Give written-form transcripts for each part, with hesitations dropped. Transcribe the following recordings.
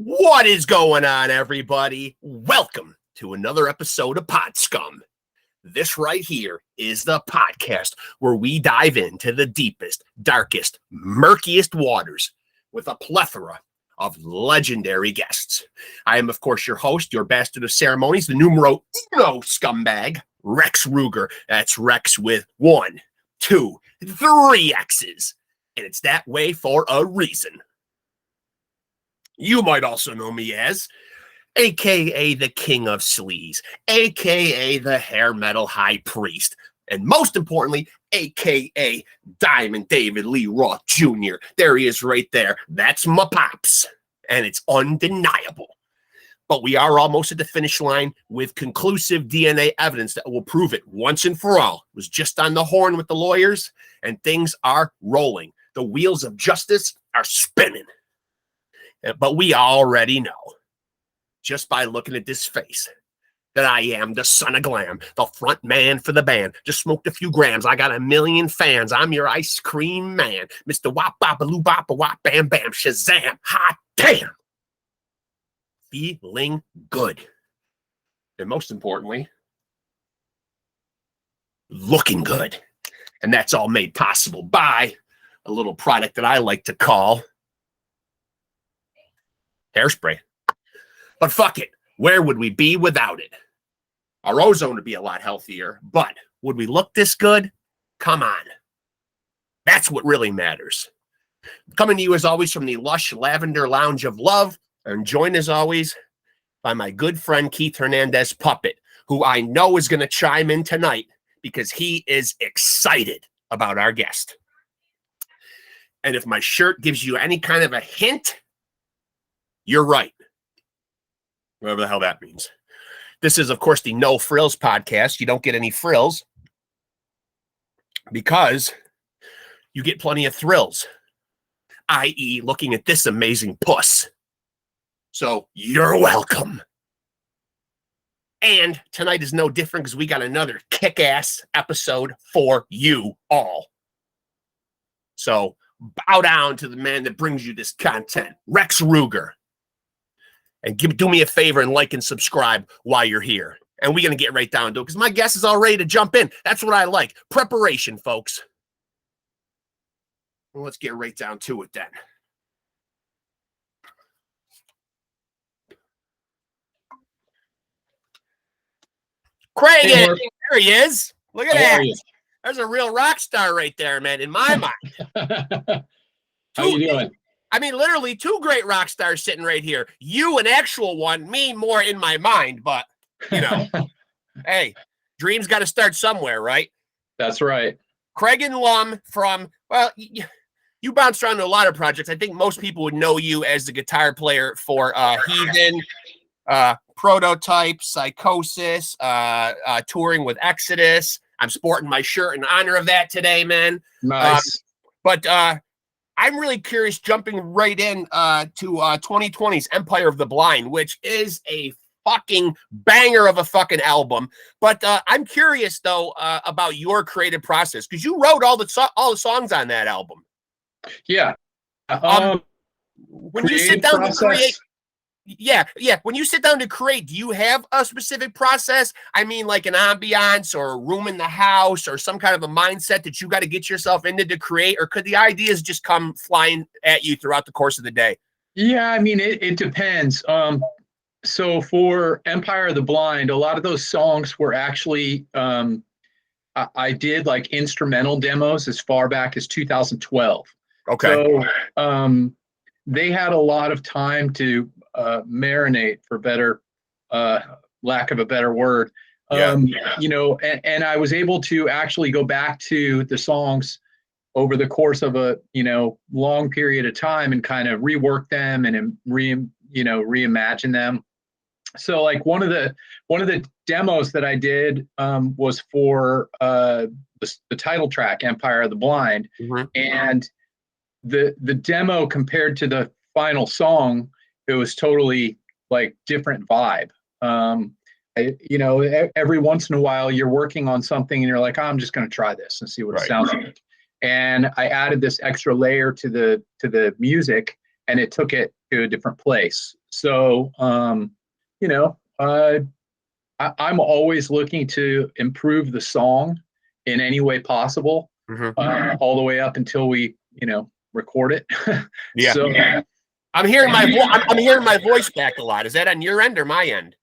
What is going on, everybody? Welcome to another episode of SCUM. This right here is the podcast where we dive into the deepest, darkest, murkiest waters with a plethora of legendary guests. I am, of course, your host, your bastard of ceremonies, the numero uno scumbag, Rex Ruger. That's Rex with 1, 2, 3 X's. And it's that way for a reason. You might also know me as AKA the King of Sleaze, AKA the Hair Metal High Priest, and most importantly, AKA Diamond David Lee Roth Jr. There he is right there. That's my pops, and it's undeniable. But we are almost at the finish line with conclusive DNA evidence that will prove it once and for all. It was just on the horn with the lawyers, and things are rolling. The wheels of justice are spinning. But we already know, just by looking at this face, that I am the son of glam, the front man for the band. Just smoked a few grams. I got a million fans. I'm your ice cream man. Mr. Wop Bop Loo Bop Wop Bam Bam Shazam. Hot damn. Feeling good. And most importantly, looking good. And that's all made possible by a little product that I like to call hairspray. But fuck it. Where would we be without it? Our ozone would be a lot healthier, but would we look this good? Come on. That's what really matters. Coming to you as always from the lush lavender lounge of love, and joined as always by my good friend Keith Hernandez Puppet, who I know is going to chime in tonight because he is excited about our guest. And if my shirt gives you any kind of a hint, you're right. Whatever the hell that means. This is, of course, the No Frills podcast. You don't get any frills because you get plenty of thrills, i.e. looking at this amazing puss. So you're welcome. And tonight is no different because we got another kick-ass episode for you all. So bow down to the man that brings you this content, Rex Ruger. And do me a favor and like and subscribe while you're here. And we're going to get right down to it because my guest is all ready to jump in. That's what I like. Preparation, folks. Well, let's get right down to it then. KRAGEN, there he is. Look at that. There's a real rock star right there, man, in my mind. How you doing? I mean, literally 2 great rock stars sitting right here. You, an actual one, me more in my mind, but, you know, hey, dreams got to start somewhere, right? That's right. KRAGEN LUM from, well, you bounced around to a lot of projects. I think most people would know you as the guitar player for HEATHEN, Prototype, PSYCHOSIS, touring with Exodus. I'm sporting my shirt in honor of that today, man. Nice. But I'm really curious, jumping right in to 2020's Empire of the Blind, which is a fucking banger of a fucking album. But I'm curious, though, about your creative process, because you wrote all the songs on that album. Yeah. When you sit down to create... Yeah. When you sit down to create, do you have a specific process? I mean, like an ambiance or a room in the house or some kind of a mindset that you got to get yourself into to create? Or could the ideas just come flying at you throughout the course of the day? Yeah, I mean, it depends. So for Empire of the Blind, a lot of those songs were actually, I did like instrumental demos as far back as 2012. Okay. So they had a lot of time to marinate, for better lack of a better word. You know, and I was able to actually go back to the songs over the course of a, you know, long period of time and kind of rework them and reimagine them. So like one of the demos that I did was for the title track Empire of the Blind. Mm-hmm. And the demo compared to the final song, it was totally like different vibe. Every once in a while you're working on something and you're like, oh, I'm just going to try this and see what it sounds like. And I added this extra layer to the music and it took it to a different place. So, you know, I'm always looking to improve the song in any way possible, all the way up until we, record it. Yeah. So I'm hearing I'm hearing my voice back a lot. Is that on your end or my end?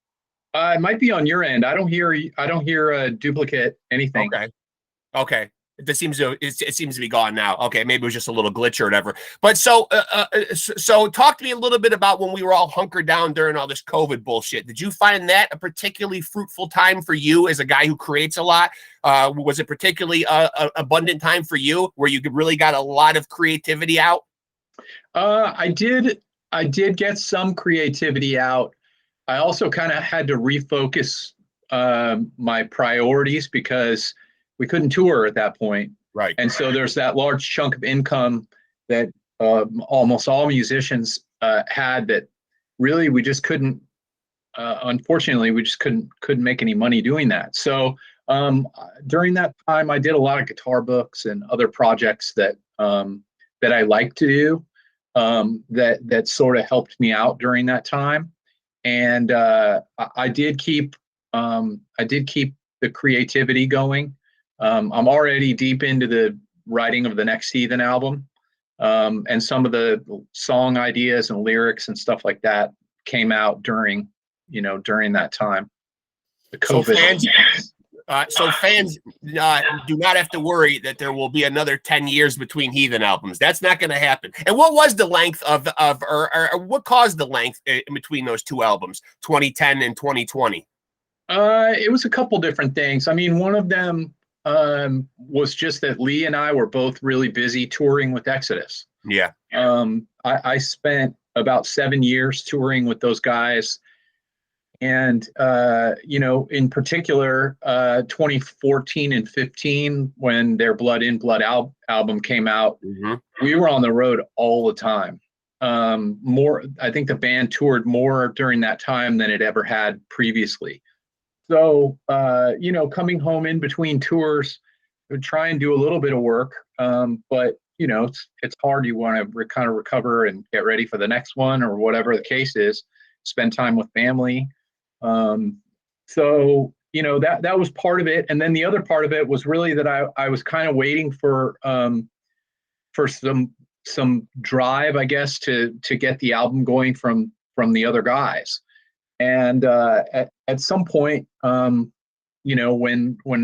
it might be on your end. I don't hear a duplicate anything. Okay. It seems to be gone now. Okay, maybe it was just a little glitch or whatever. But so talk to me a little bit about when we were all hunkered down during all this COVID bullshit. Did you find that a particularly fruitful time for you as a guy who creates a lot? Was it particularly abundant time for you where you really got a lot of creativity out? I did get some creativity out. I also kind of had to refocus my priorities because we couldn't tour at that point. Right. And so there's that large chunk of income that almost all musicians had that really we just couldn't, unfortunately, we just couldn't make any money doing that. So during that time, I did a lot of guitar books and other projects that I like to do that sort of helped me out during that time. And I did keep the creativity going. I'm already deep into the writing of the next Heathen album, and some of the song ideas and lyrics and stuff like that came out during that time. The COVID. So fans do not have to worry that there will be another 10 years between Heathen albums. That's not going to happen. And what was the length or what caused the length in between those two albums, 2010 and 2020? It was a couple different things. I mean, one of them was just that Lee and I were both really busy touring with Exodus. Yeah. I spent about 7 years touring with those guys. And, in particular, 2014 and 15, when their Blood In, Blood Out album came out, we were on the road all the time. I think the band toured more during that time than it ever had previously. So, coming home in between tours, would try and do a little bit of work. But, it's hard. You want to kind of recover and get ready for the next one or whatever the case is, spend time with family. So, that was part of it. And then the other part of it was really that I was kind of waiting for some drive, I guess, to get the album going from the other guys. And at some point, when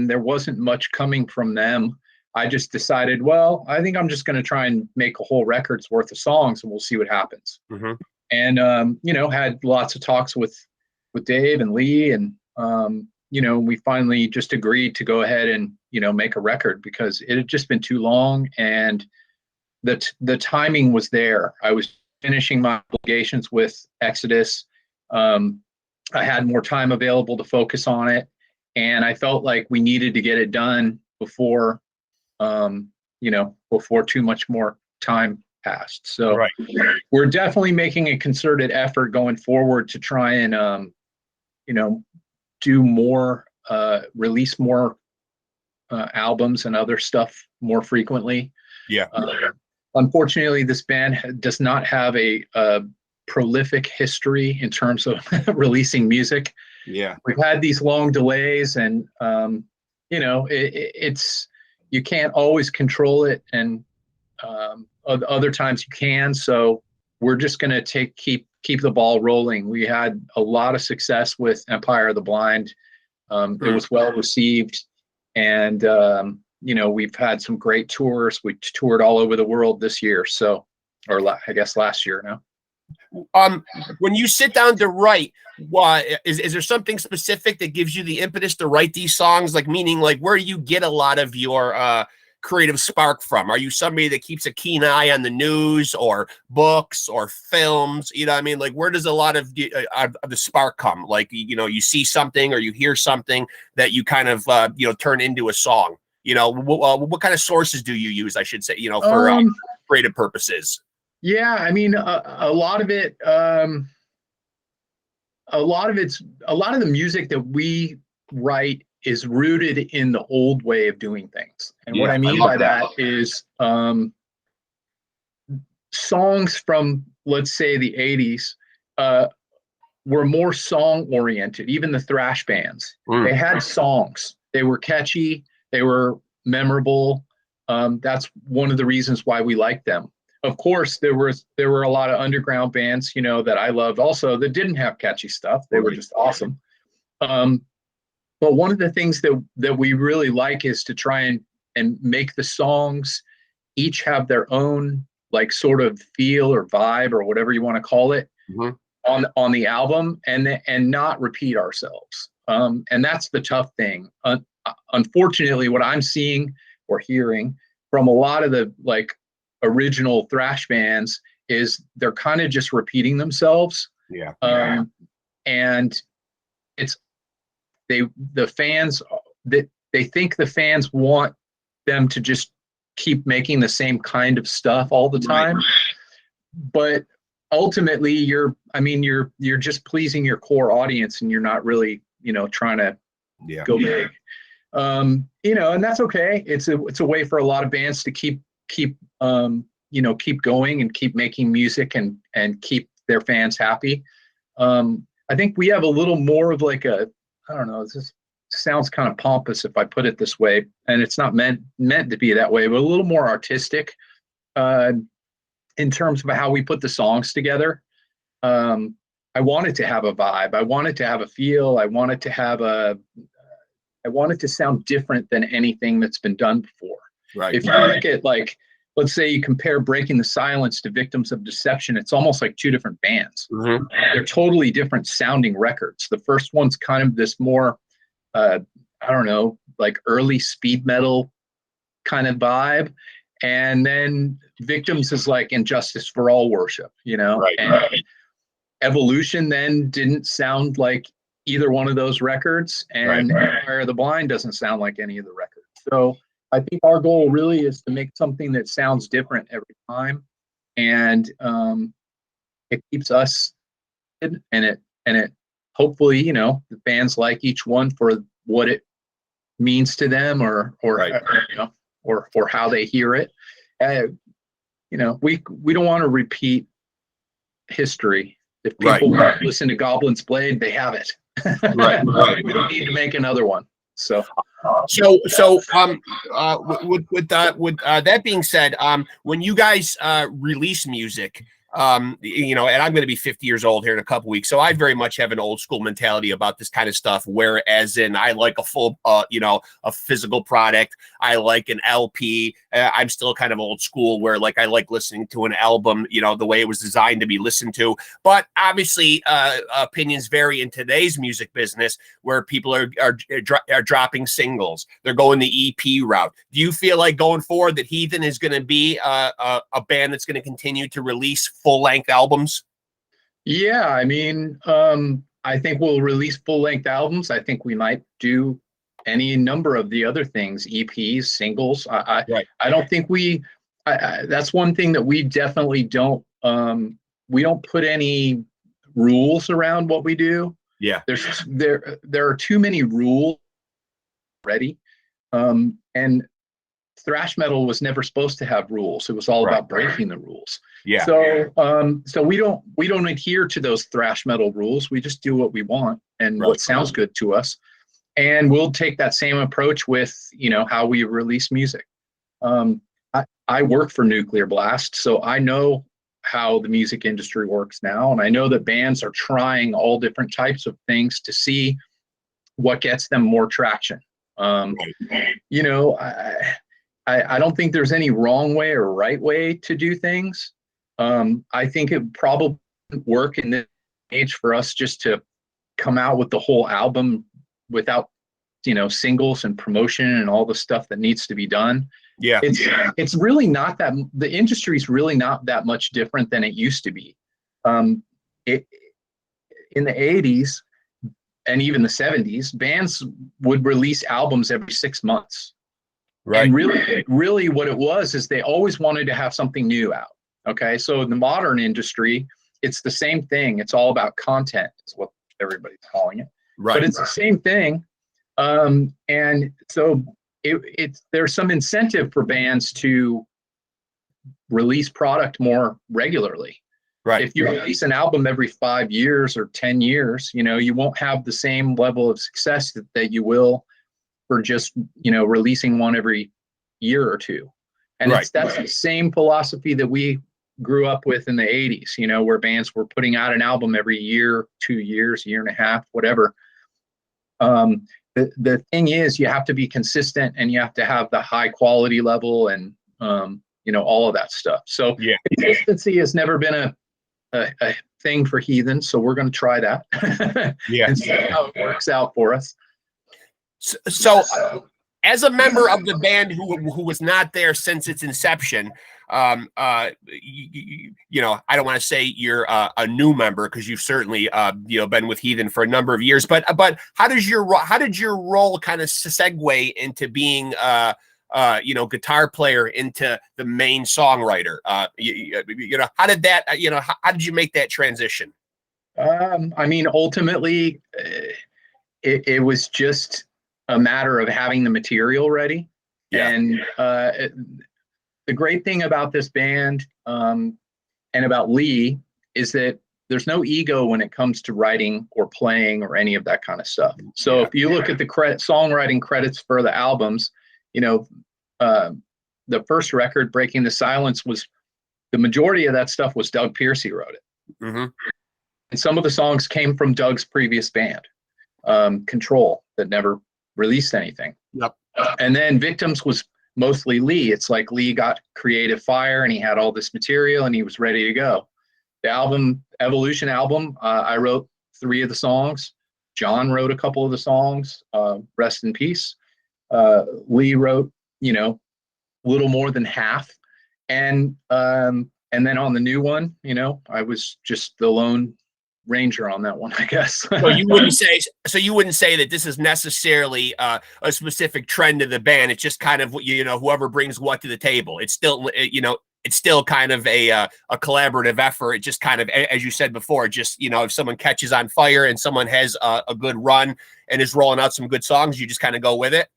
there wasn't much coming from them, I just decided, well, I think I'm just going to try and make a whole record's worth of songs, and we'll see what happens. And had lots of talks with Dave and Lee, and we finally just agreed to go ahead and make a record because it had just been too long, and the timing was there. I was finishing my obligations with Exodus. I had more time available to focus on it, and I felt like we needed to get it done before too much more time passed. So we're definitely making a concerted effort going forward to try and do more, release more albums and other stuff more frequently. Yeah. Unfortunately, this band does not have a prolific history in terms of releasing music. Yeah. We've had these long delays, and it's you can't always control it, and other times you can. So we're just going to keep the ball rolling. We had a lot of success with Empire of the Blind. It was well received, and we've had some great tours. We toured all over the world this year, I guess last year now. When you sit down to write, is there something specific that gives you the impetus to write these songs? Like, meaning, like, where do you get a lot of your creative spark from? Are you somebody that keeps a keen eye on the news or books or films? You know what I mean? Like, where does a lot of the spark come? Like, you see something or you hear something that you kind of, turn into a song. What kind of sources do you use, I should say, for creative purposes? Yeah, I mean, a lot of it, a lot of the music that we write is rooted in the old way of doing things. And what I mean by that is songs from, let's say, the 80s were more song oriented. Even the thrash bands, they had songs. They were catchy. They were memorable. That's one of the reasons why we liked them. Of course, there were a lot of underground bands, you know, that I loved also that didn't have catchy stuff. They were just awesome. But one of the things that we really like is to try and make the songs each have their own like sort of feel or vibe or whatever you want to call it on the album, and not repeat ourselves. And that's the tough thing. Unfortunately, what I'm seeing or hearing from a lot of the like original thrash bands is they're kind of just repeating themselves. And it's the fans that they think the fans want them to just keep making the same kind of stuff all the time. But ultimately you're just pleasing your core audience, and you're not really, you know, trying to go big. You know, and that's okay. It's a way for a lot of bands to keep going and keep making music and keep their fans happy. I think we have a little more of like I don't know, this sounds kind of pompous if I put it this way, and it's not meant to be that way, but a little more artistic in terms of how we put the songs together. I wanted to have a vibe. I wanted to have a feel. I wanted to sound different than anything that's been done before. If you look at, like, let's say you compare Breaking the Silence to Victims of Deception, it's almost like two different bands. They're totally different sounding records. The first one's kind of this more, I don't know, like early speed metal kind of vibe. And then Victims is like Injustice for All worship, you know? And Evolution then didn't sound like either one of those records. And Empire of the Blind doesn't sound like any of the records. So I think our goal really is to make something that sounds different every time, and it keeps us and it hopefully, you know, the fans like each one for what it means to them, or you know, or how they hear it. You know, we don't want to repeat history. If people listen to Goblin's Blade, they have it. We don't need to make another one. So with that being said, when you guys release music, you know, and I'm going to be 50 years old here in a couple weeks, so I very much have an old school mentality about this kind of stuff, whereas in I like a full, you know, a physical product. I like an LP. I'm still kind of old school, where like I like listening to an album, you know, the way it was designed to be listened to. But obviously, opinions vary in today's music business, where people are dropping singles. They're going the EP route. Do you feel like going forward that Heathen is going to be a band that's going to continue to release full-length albums? Yeah, I mean, I think we'll release full-length albums. I think we might do any number of the other things, EPs, singles. I don't think that's one thing that we definitely don't, we don't put any rules around what we do. There are too many rules already. And thrash metal was never supposed to have rules. It was all about breaking the rules. So we don't adhere to those thrash metal rules. We just do what we want and what sounds good to us. And we'll take that same approach with, you know, how we release music. I work for Nuclear Blast, so I know how the music industry works now. And I know that bands are trying all different types of things to see what gets them more traction. You know, I don't think there's any wrong way or right way to do things. I think it probably wouldn't work in this age for us just to come out with the whole album without, you know, singles and promotion and all the stuff that needs to be done. It's really not that, the industry is really not that much different than it used to be. In the 80s and even the 70s, bands would release albums every 6 months. And really what it was is they always wanted to have something new out. Okay. So in the modern industry, it's the same thing. It's all about content is what everybody's calling it. But it's the same thing. And so there's some incentive for bands to release product more regularly. Right. If you release an album every 5 years or 10 years, you won't have the same level of success that you will for just, releasing one every year or two. And Right. that's the same philosophy that we grew up with in the 80s, where bands were putting out an album every year, 2 years, year and a half, whatever. The thing is, you have to be consistent and you have to have the high quality level and, all of that stuff. So yeah, consistency has never been a thing for Heathen. So we're going to try that yeah. and see how it works out for us. So as a member of the band who was not there since its inception, I don't want to say you're a new member because you've certainly been with Heathen for a number of years. But how did your role kind of segue into being guitar player into the main songwriter? How did that how did you make that transition? Ultimately, it was just a matter of having the material ready. Yeah. And the great thing about this band and about Lee is that there's no ego when it comes to writing or playing or any of that kind of stuff. So if you look at the songwriting credits for the albums, the first record, Breaking the Silence, was the majority of that stuff was Doug Piercy wrote it. Mm-hmm. And some of the songs came from Doug's previous band, Control, that never released anything. Yep. And then Victims was mostly Lee. It's like Lee got creative fire and he had all this material and he was ready to go. The album, Evolution album, I wrote 3 of the songs. John wrote a couple of the songs, rest in peace. Lee wrote, a little more than half. And then on the new one, I was just the lone ranger on that one, I guess. So you wouldn't say that this is necessarily a specific trend of the band. It's just kind of whoever brings what to the table. It's still it's still kind of a collaborative effort. It just kind of, as you said before, just if someone catches on fire and someone has a good run and is rolling out some good songs, you just kind of go with it.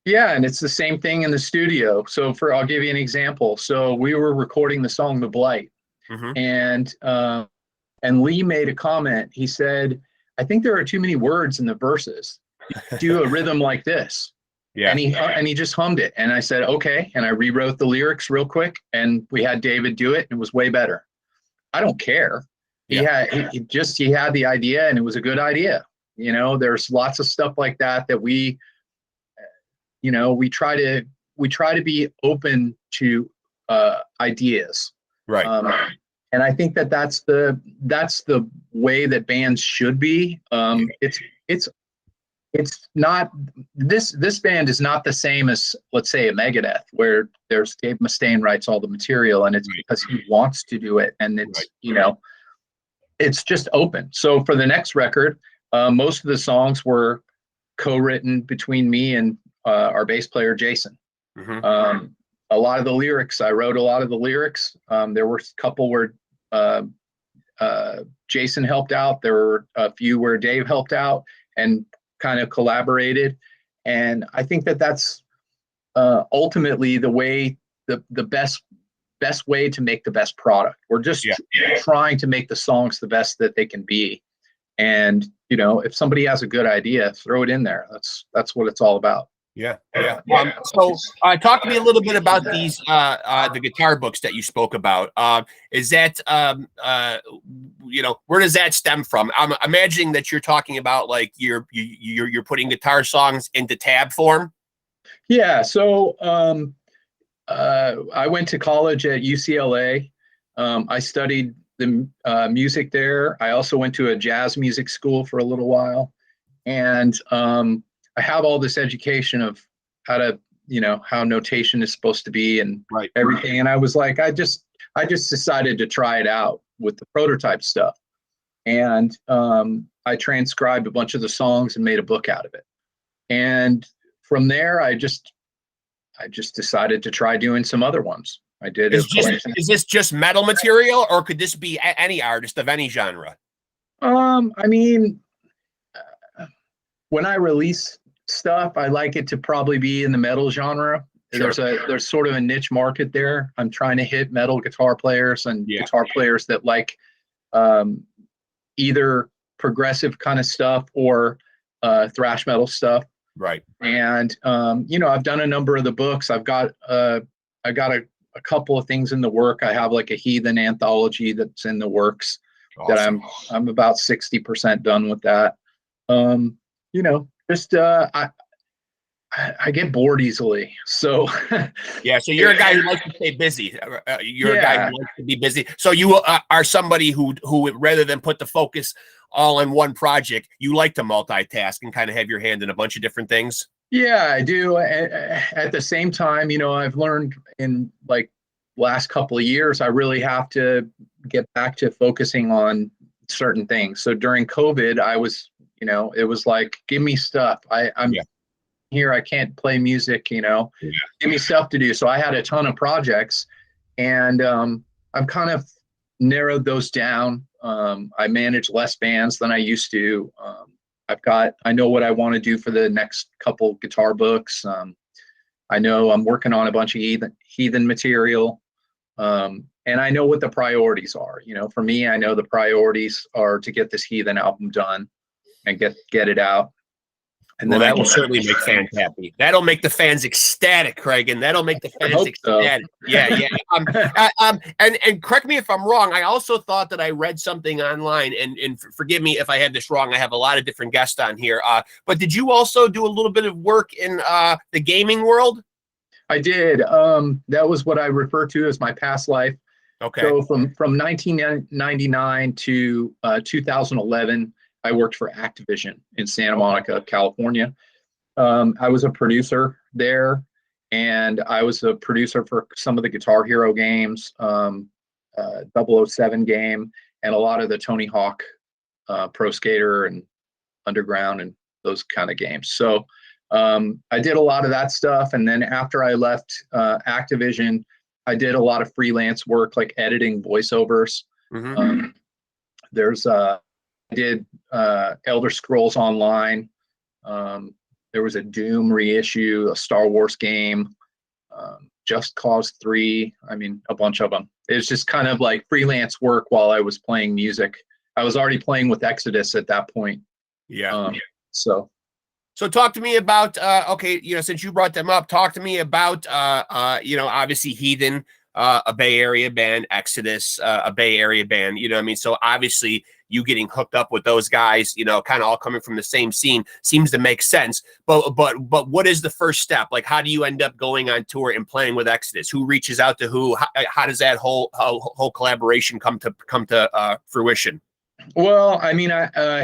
Yeah, and it's the same thing in the studio. So I'll give you an example. So we were recording the song "The Blight," mm-hmm. And Lee made a comment. He said, "I think there are too many words in the verses. Do a rhythm like this." Yeah. And he just hummed it. And I said, okay. And I rewrote the lyrics real quick and we had David do it. And it was way better. I don't care. Yeah. He had the idea and it was a good idea. There's lots of stuff like that we try to be open to ideas. Right. And I think that's the way that bands should be. It's not, this band is not the same as, let's say, a Megadeth, where there's Dave Mustaine writes all the material and it's because he wants to do it. And it's, it's just open. So for the next record, most of the songs were co-written between me and our bass player, Jason. Mm-hmm. A lot of the lyrics, I wrote a lot of the lyrics. There were a couple where Jason helped out. There were a few where Dave helped out and kind of collaborated. And I think that's ultimately the way, the best way to make the best product. We're just trying to make the songs the best that they can be. And, if somebody has a good idea, throw it in there. That's what it's all about. Yeah. Yeah. So talk to me a little bit about these, the guitar books that you spoke about. Is that, where does that stem from? I'm imagining that you're talking about like you're putting guitar songs into tab form. Yeah. So I went to college at UCLA. I studied the music there. I also went to a jazz music school for a little while. And I have all this education of how to, how notation is supposed to be and everything. And I was like, I just decided to try it out with the prototype stuff. And I transcribed a bunch of the songs and made a book out of it. And from there, I just decided to try doing some other ones. I did. Is this just metal material, or could this be any artist of any genre? When I release stuff, I like it to probably be in the metal genre. Sure. There's sort of a niche market there. I'm trying to hit metal guitar players and guitar players that like either progressive kind of stuff or thrash metal stuff. Right. And I've done a number of the books. I got a couple of things in the work. I have like a Heathen anthology that's in the works. Awesome. That I'm about 60% done with that. I get bored easily. So yeah, so you're a guy who likes to stay busy. You're a guy who likes to be busy. So you are somebody who rather than put the focus all in one project, you like to multitask and kind of have your hand in a bunch of different things. Yeah, I do. At the same time, I've learned in like last couple of years, I really have to get back to focusing on certain things. So during COVID, I was, it was like, give me stuff. I'm here. I can't play music, give me stuff to do. So I had a ton of projects, and I've kind of narrowed those down. I manage less bands than I used to. I know what I want to do for the next couple guitar books. I know I'm working on a bunch of heathen material. And I know what the priorities are. For me, I know the priorities are to get this Heathen album done and get it out. And that will certainly make fans happy. That'll make the fans ecstatic, KRAGEN. That'll make the fans ecstatic. So. Yeah. And correct me if I'm wrong. I also thought that I read something online, and forgive me if I had this wrong. I have a lot of different guests on here. But did you also do a little bit of work in the gaming world? I did. That was what I refer to as my past life. Okay. So from 1999 to 2011. I worked for Activision in Santa Monica, California. I was a producer there, and I was a producer for some of the Guitar Hero games, 007 game, and a lot of the Tony Hawk Pro Skater and Underground and those kind of games. So I did a lot of that stuff. And then after I left Activision, I did a lot of freelance work, like editing voiceovers. Mm-hmm. I did Elder Scrolls Online. There was a Doom reissue, a Star Wars game, Just Cause 3. I mean, a bunch of them. It was just kind of like freelance work while I was playing music. I was already playing with Exodus at that point. Yeah. So talk to me about, since you brought them up, talk to me about, obviously Heathen, a Bay Area band, Exodus, a Bay Area band, So obviously you getting hooked up with those guys, kind of all coming from the same scene seems to make sense. But what is the first step? Like, how do you end up going on tour and playing with Exodus? Who reaches out to who? How does that whole collaboration come to fruition? Well, I mean,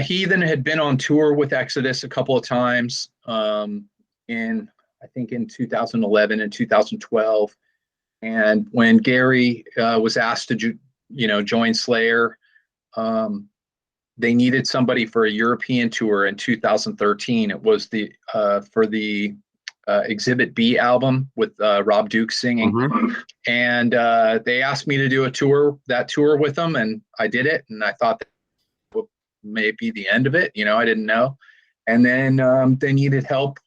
Heathen had been on tour with Exodus a couple of times in 2011 and 2012. And when Gary was asked to, join Slayer, they needed somebody for a European tour in 2013. It was for the Exhibit B album with Rob Duke singing. Mm-hmm. And they asked me to do that tour with them, and I did it. And I thought that may be the end of it. I didn't know. And then they needed help.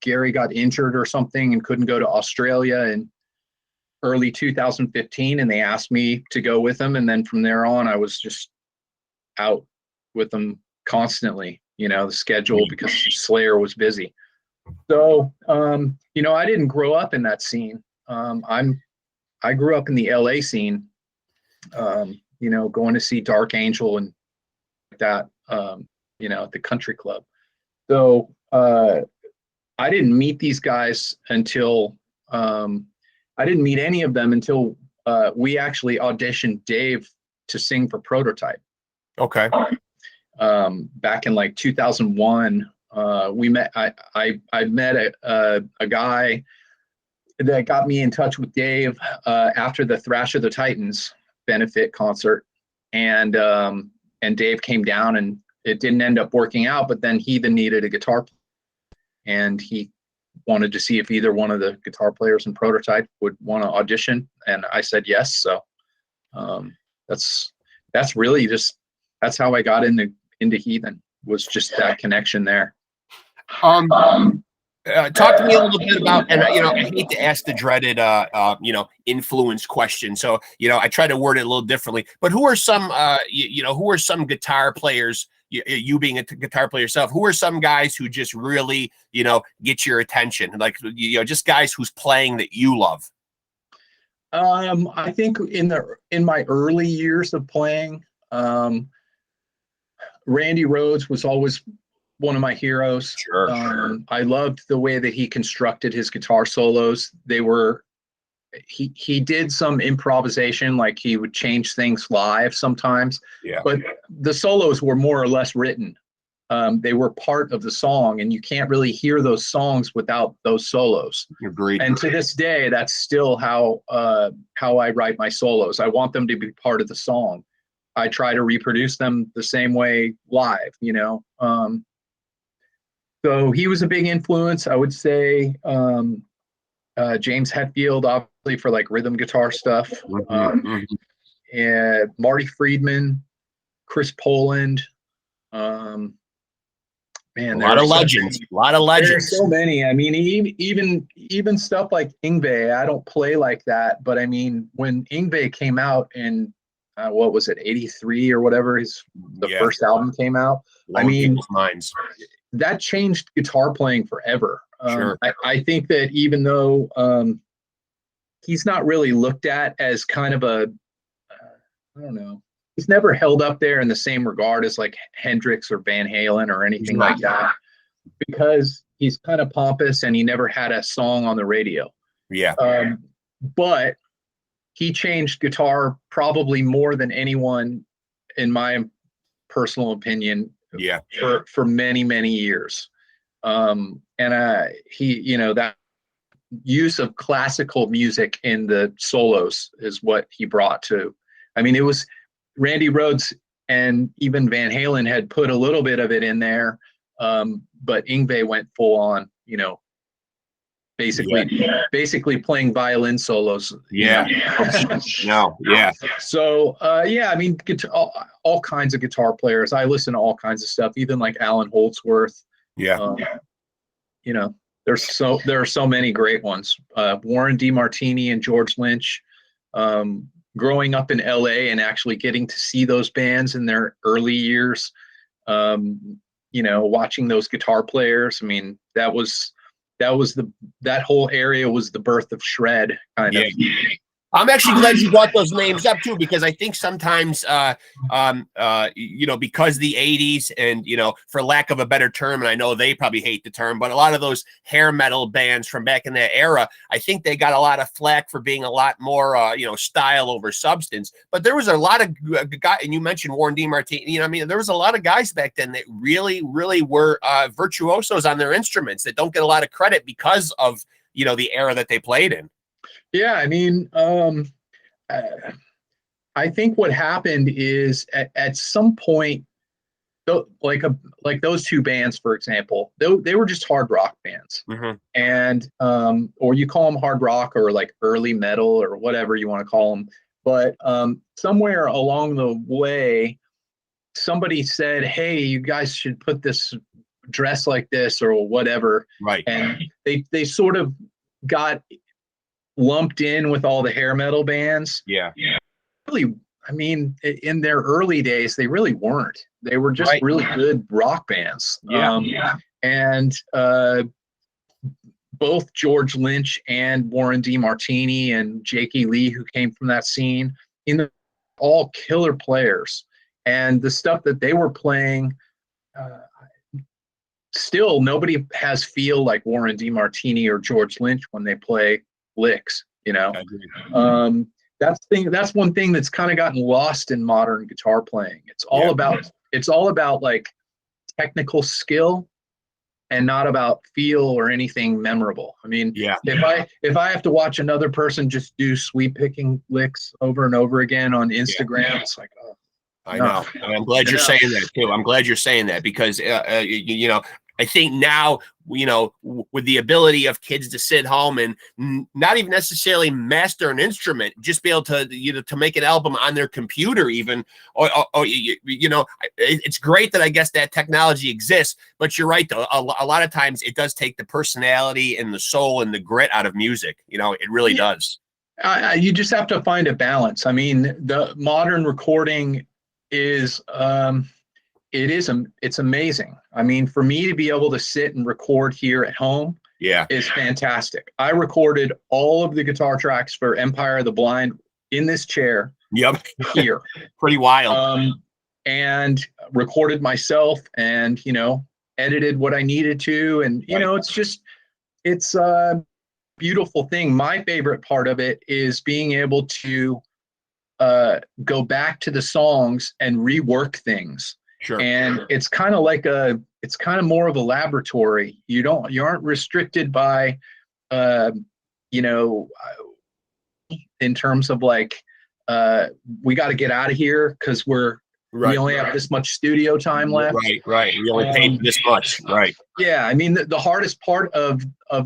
Gary got injured or something and couldn't go to Australia in early 2015, and they asked me to go with them. And then from there on, I was just out with them constantly, the schedule, because Slayer was busy. So, I didn't grow up in that scene. I grew up in the LA scene, going to see Dark Angel and that, at the country club. So I didn't meet these guys until I didn't meet any of them until we actually auditioned Dave to sing for Prototype. Okay. Back in like 2001, we met. I met a guy that got me in touch with Dave after the Thrash of the Titans benefit concert, and Dave came down, and it didn't end up working out. But then Heathen needed a guitar player, and he wanted to see if either one of the guitar players in Prototype would want to audition, and I said yes. So that's really just, that's how I got into Heathen, was just that connection there. Talk to me a little bit about, and I hate to ask the dreaded, influence question. So, I try to word it a little differently. But who are some, who are some guitar players? You being a guitar player yourself, who are some guys who just really, get your attention? Like, just guys who's playing that you love. I think in my early years of playing, Randy Rhoads was always one of my heroes. Sure. I loved the way that he constructed his guitar solos. He did some improvisation, like he would change things live sometimes. Yeah. But the solos were more or less written. They were part of the song, and you can't really hear those songs without those solos. Agreed. And to this day, that's still how I write my solos. I want them to be part of the song. I try to reproduce them the same way live, So he was a big influence. I would say James Hetfield, obviously, for like rhythm guitar stuff. And Marty Friedman, Chris Poland. Man, a lot of legends. There's so many. I mean, even stuff like Yngwie. I don't play like that, but I mean, when Yngwie came out in what was it, 83 or whatever, the first album came out. Minds. That changed guitar playing forever. Sure. I think that even though he's not really looked at as kind of I don't know, he's never held up there in the same regard as like Hendrix or Van Halen or anything like that, because he's kind of pompous and he never had a song on the radio. Yeah. But he changed guitar probably more than anyone, in my personal opinion. Yeah. For many, many years. And that use of classical music in the solos is what he brought to. I mean, it was Randy Rhoads and even Van Halen had put a little bit of it in there, but Yngwie went full on, basically playing violin solos. Yeah. No. Yeah. So, I mean, all kinds of guitar players. I listen to all kinds of stuff, even like Alan Holdsworth. Yeah. There are so many great ones. Warren DeMartini and George Lynch. Growing up in LA and actually getting to see those bands in their early years, watching those guitar players. I mean, that whole area was the birth of shred, kind of. I'm actually glad you brought those names up too, because I think sometimes, because the 80s and, for lack of a better term, and I know they probably hate the term, but a lot of those hair metal bands from back in that era, I think they got a lot of flack for being a lot more, style over substance. But there was a lot of guys, and you mentioned Warren DeMartini, there was a lot of guys back then that really, really were virtuosos on their instruments that don't get a lot of credit because of, the era that they played in. Yeah, I mean, I think what happened is at some point, like those two bands, for example, they were just hard rock bands, and or you call them hard rock or like early metal or whatever you want to call them. But somewhere along the way, somebody said, "Hey, you guys should put this dress like this or whatever," right? And they sort of got lumped in with all the hair metal bands. Yeah. Really, I mean, in their early days, they really weren't. They were just really good rock bands. And both George Lynch and Warren DeMartini and Jakey Lee, who came from that scene, all killer players. And the stuff that they were playing, still nobody has feel like Warren DeMartini or George Lynch when they play licks. That's one thing that's kind of gotten lost in modern guitar playing. It's all about like technical skill and not about feel or anything memorable. I mean, if I have to watch another person just do sweep picking licks over and over again on Instagram, it's like, oh, I know. And I'm glad you're saying that too. I'm glad you're saying that because I think now with the ability of kids to sit home and not even necessarily master an instrument, just be able to, to make an album on their computer even, it's great that I guess that technology exists, but you're right though. A lot of times it does take the personality and the soul and the grit out of music. It really does. You just have to find a balance. I mean, the modern recording is, it's amazing. I mean, for me to be able to sit and record here at home is fantastic. I recorded all of the guitar tracks for Empire of the Blind in this chair. Yep. Here. Pretty wild. And recorded myself and, edited what I needed to. And, it's a beautiful thing. My favorite part of it is being able to go back to the songs and rework things. Sure. And it's kind of more of a laboratory. You aren't restricted by, in terms of like, we got to get out of here because we only have this much studio time left. Right. We only paid this much. Right. Yeah. I mean, the hardest part of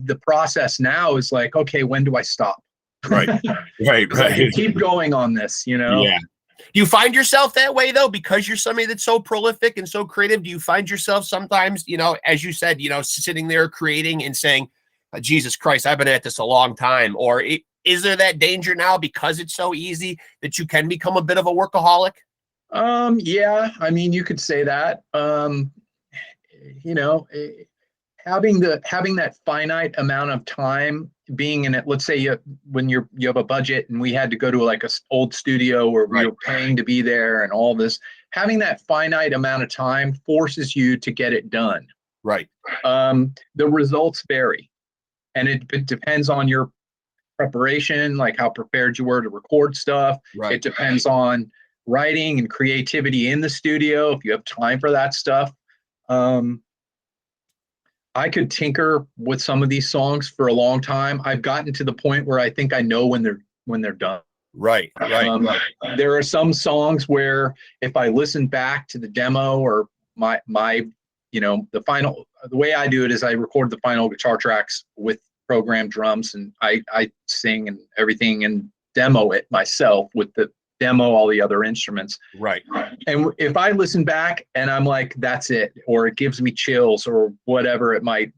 the process now is like, okay, when do I stop? Right. I can keep going on this, Yeah. Do you find yourself that way though, because you're somebody that's so prolific and so creative? Do you find yourself sometimes, as you said, sitting there creating and saying, Jesus Christ, I've been at this a long time? Or is there that danger now because it's so easy that you can become a bit of a workaholic? Yeah, I mean, you could say that. Having that finite amount of time being in it, let's say when you have a budget and we had to go to like a old studio where we were paying to be there and all this, having that finite amount of time forces you to get it done. Right. The results vary, and it depends on your preparation, like how prepared you were to record stuff. Right. It depends on writing and creativity in the studio, if you have time for that stuff. I could tinker with some of these songs for a long time. I've gotten to the point where I think I know when they're done. Right. There are some songs where if I listen back to the demo or the way I do it is I record the final guitar tracks with programmed drums, and I sing and everything and demo it myself with the demo, all the other instruments. Right. And if I listen back and I'm like, that's it, or it gives me chills or whatever it might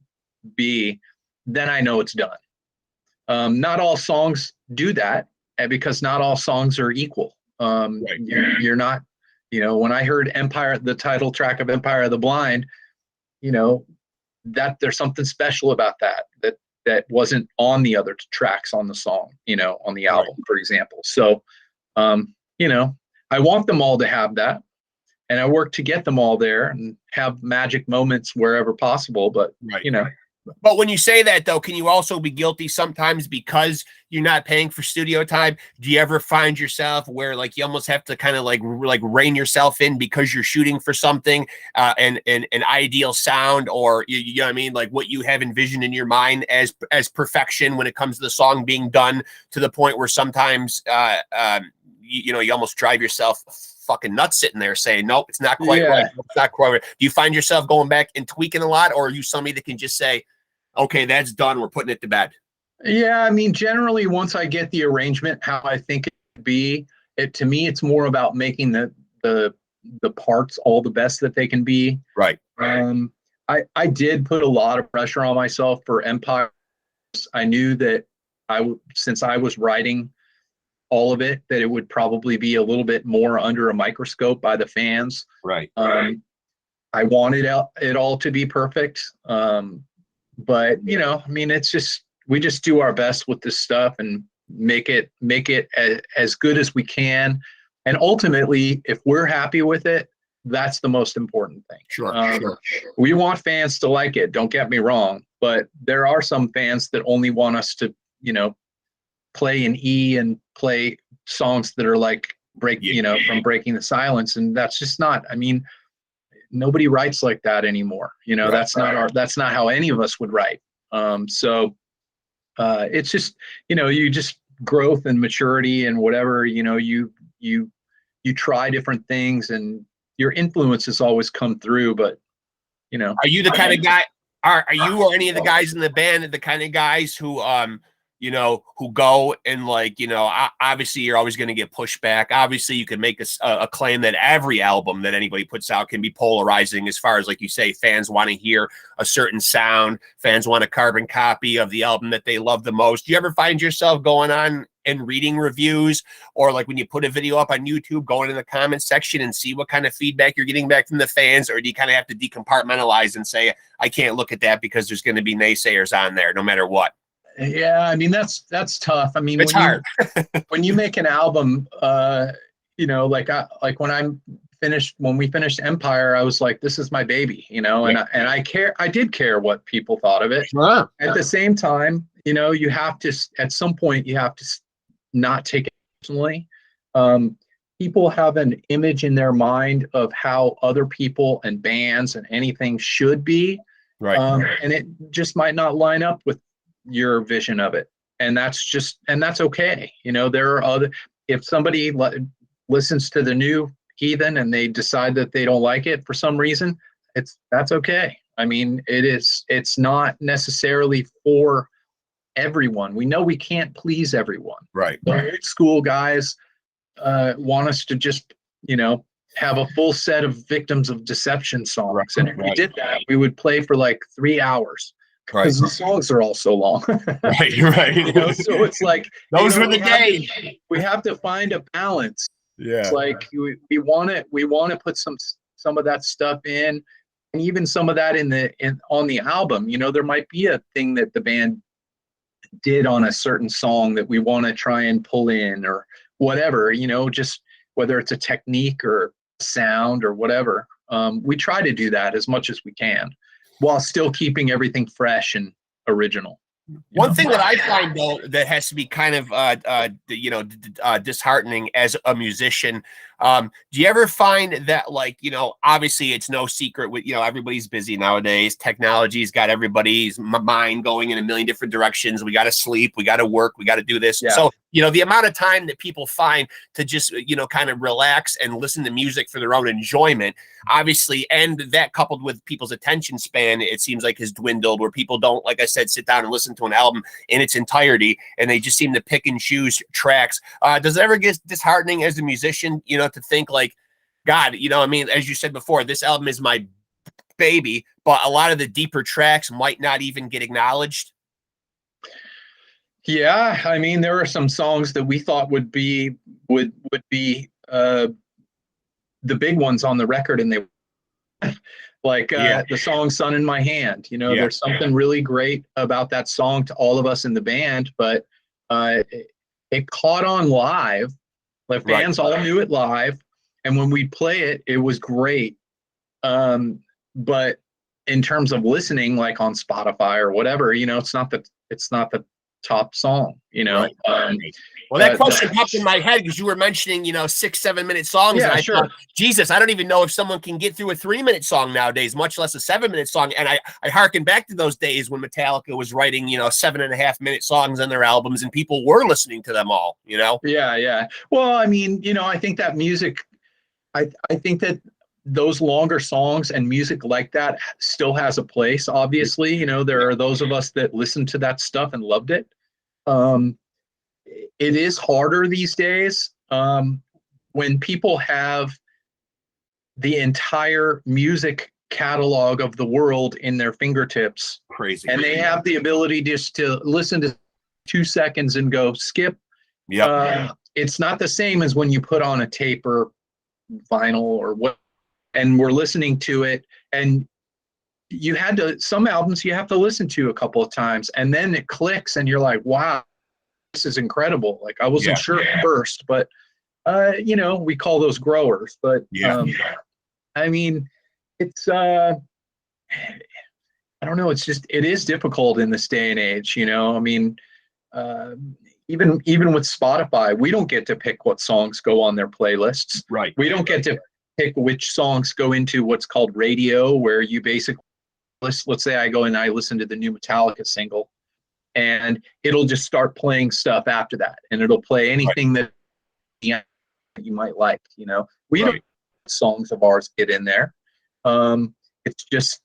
be, then I know it's done. Not all songs do that, because not all songs are equal. You're not, when I heard the title track of Empire of the Blind, that there's something special about that wasn't on the other tracks on the song, on the album, for example. So, I want them all to have that, and I work to get them all there and have magic moments wherever possible. But, But when you say that though, can you also be guilty sometimes because you're not paying for studio time? Do you ever find yourself where like you almost have to kind of like rein yourself in because you're shooting for something, and an ideal sound, or you know what I mean, like what you have envisioned in your mind as perfection when it comes to the song being done, to the point where sometimes you almost drive yourself fucking nuts sitting there saying, nope, it's not quite right. It's not quite right. Do you find yourself going back and tweaking a lot, or are you somebody that can just say, okay, that's done, we're putting it to bed? Yeah, I mean, generally, once I get the arrangement how I think it would be, to me, it's more about making the parts all the best that they can be. Right. I did put a lot of pressure on myself for Empire. I knew that since I was writing all of it, that it would probably be a little bit more under a microscope by the fans. Right. I wanted it all to be perfect. But I mean, we just do our best with this stuff and make it as good as we can. And ultimately, if we're happy with it, that's the most important thing. Sure. We want fans to like it. Don't get me wrong, but there are some fans that only want us to, play an E and play songs that are like from Breaking the Silence. And that's just not, I mean, nobody writes like that anymore. That's not how any of us would write. So it's just, you just growth and maturity and whatever, you try different things and your influences always come through, but are you the kind of guy, Are you or any of the guys in the band the kind of guys who you know, who go and like, you know, obviously you're always going to get pushback. Obviously you can make a claim that every album that anybody puts out can be polarizing as far as, like you say, fans want to hear a certain sound. Fans want a carbon copy of the album that they love the most. Do you ever find yourself going on and reading reviews, or like when you put a video up on YouTube, going in the comment section and see what kind of feedback you're getting back from the fans? Or do you kind of have to decompartmentalize and say, I can't look at that because there's going to be naysayers on there no matter what? Yeah, I mean that's tough. I mean, it's hard. When you make an album, you know, like when we finished Empire, I was like, this is my baby, you know, and I did care what people thought of it. Wow. At the same time, you know, you have to, at some point, you have to not take it personally. People have an image in their mind of how other people and bands and anything should be, right? And it just might not line up with your vision of it, and that's okay. You know, there are other, if somebody listens to the new Heathen and they decide that they don't like it for some reason, that's okay. I mean, it's not necessarily for everyone. We know we can't please everyone, right? The old school guys want us to just, you know, have a full set of Victims of Deception songs, right. And if we did that, we would play for like 3 hours. Because the songs are all so long. right. You know, so it's like those were the days. We have to find a balance. Yeah. It's like we want to put some of that stuff in, and even some of that on the album. You know, there might be a thing that the band did on a certain song that we want to try and pull in, or whatever. You know, just whether it's a technique or sound or whatever. We try to do that as much as we can, while still keeping everything fresh and original. One thing that I find, though, that has to be kind of, disheartening as a musician. Do you ever find that, like, you know, obviously it's no secret with, you know, everybody's busy nowadays. Technology's got everybody's mind going in a million different directions. We got to sleep. We got to work. We got to do this. Yeah. So, you know, the amount of time that people find to just, you know, kind of relax and listen to music for their own enjoyment, obviously, and that coupled with people's attention span, it seems like has dwindled, where people don't, like I said, sit down and listen to an album in its entirety, and they just seem to pick and choose tracks. Does it ever get disheartening as a musician, you know, to think like, God, you know, I mean, as you said before, this album is my baby, but a lot of the deeper tracks might not even get acknowledged? Yeah, I mean, there are some songs that we thought would be the big ones on the record, and they like the song "Sun in My Hand." You know, there's something really great about that song to all of us in the band, but it caught on live. The fans all knew it live, and when we play it, it was great. But in terms of listening, like on Spotify or whatever, you know, it's not the top song, you know. Well, that question popped in my head because you were mentioning, you know, 6-7 minute songs. Yeah, and I sure. thought, Jesus, I don't even know if someone can get through a 3-minute song nowadays, much less a 7-minute song. And I harken back to those days when Metallica was writing, you know, 7.5-minute songs on their albums, and people were listening to them all, you know? Yeah. Well, I mean, you know, I think that music, I think that those longer songs and music like that still has a place. Obviously, you know, there are those of us that listened to that stuff and loved it. It is harder these days when people have the entire music catalog of the world in their fingertips. Crazy. And they have the ability just to listen to 2 seconds and go skip. Yeah. It's not the same as when you put on a tape or vinyl or what, and we're listening to it, and some albums you have to listen to a couple of times, and then it clicks and you're like, wow, this is incredible. Like, I wasn't sure at first, but you know, we call those growers, but I mean, it's I don't know, it is difficult in this day and age, you know. I mean, even with Spotify, we don't get to pick what songs go on their playlists. Right. We don't get to pick which songs go into what's called radio, where you basically, let's say I go and I listen to the new Metallica single, and it'll just start playing stuff after that, and it'll play anything that you might like, you know. We don't songs of ours get in there. It's just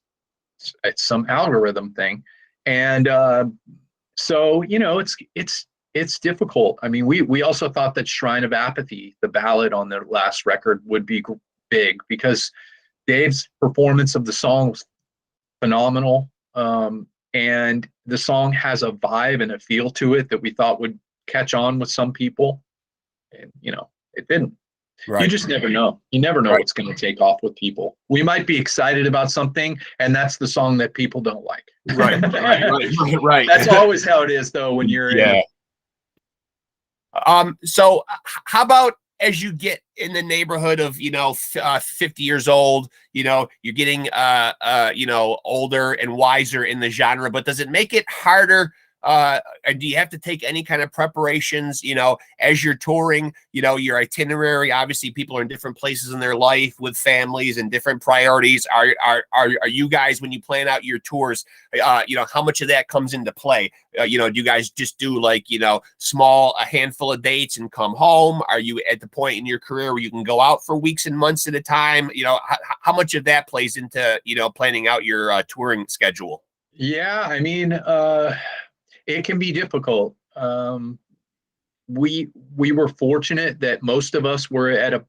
it's some algorithm thing. And so, it's difficult. I mean, we also thought that Shrine of Apathy, the ballad on their last record, would be big because Dave's performance of the song was phenomenal. And the song has a vibe and a feel to it that we thought would catch on with some people. And, it didn't. Right. You just never know. You never know what's going to take off with people. We might be excited about something, and that's the song that people don't like. Right. That's always how it is, though, when you're in. So how about as you get in the neighborhood of 50 years old, you're getting older and wiser in the genre, but does it make it harder? Do you have to take any kind of preparations, as you're touring, your itinerary? Obviously people are in different places in their life with families and different priorities. Are you guys, when you plan out your tours, how much of that comes into play? Do you guys just do a handful of dates and come home? Are you at the point in your career where you can go out for weeks and months at a time? How much of that plays into, planning out your touring schedule? Yeah, I mean, it can be difficult. We were fortunate that most of us were at a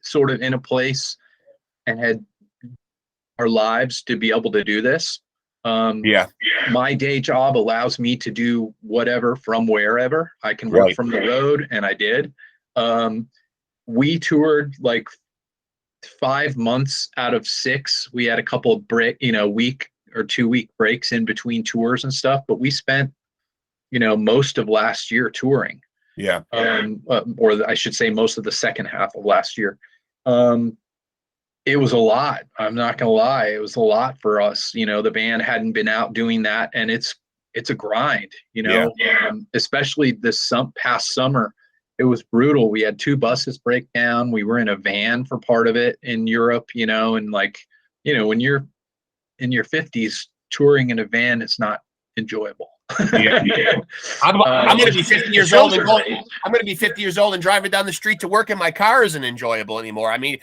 sort of in a place and had our lives to be able to do this. My day job allows me to do whatever from wherever. I can work from the road, and I did. We toured like 5 months out of 6. We had a couple of week or 2 week breaks in between tours and stuff, but we spent most of last year touring. Or I should say most of the second half of last year. It was a lot. I'm not gonna lie. It was a lot for us. The band hadn't been out doing that, and it's a grind, especially this past summer. It was brutal. We had 2 buses break down. We were in a van for part of it in Europe, and when you're in your 50s, touring in a van is not enjoyable. I'm going to be 50 years old and I'm going to be 50 years old and driving down the street to work in my car isn't enjoyable anymore. I mean,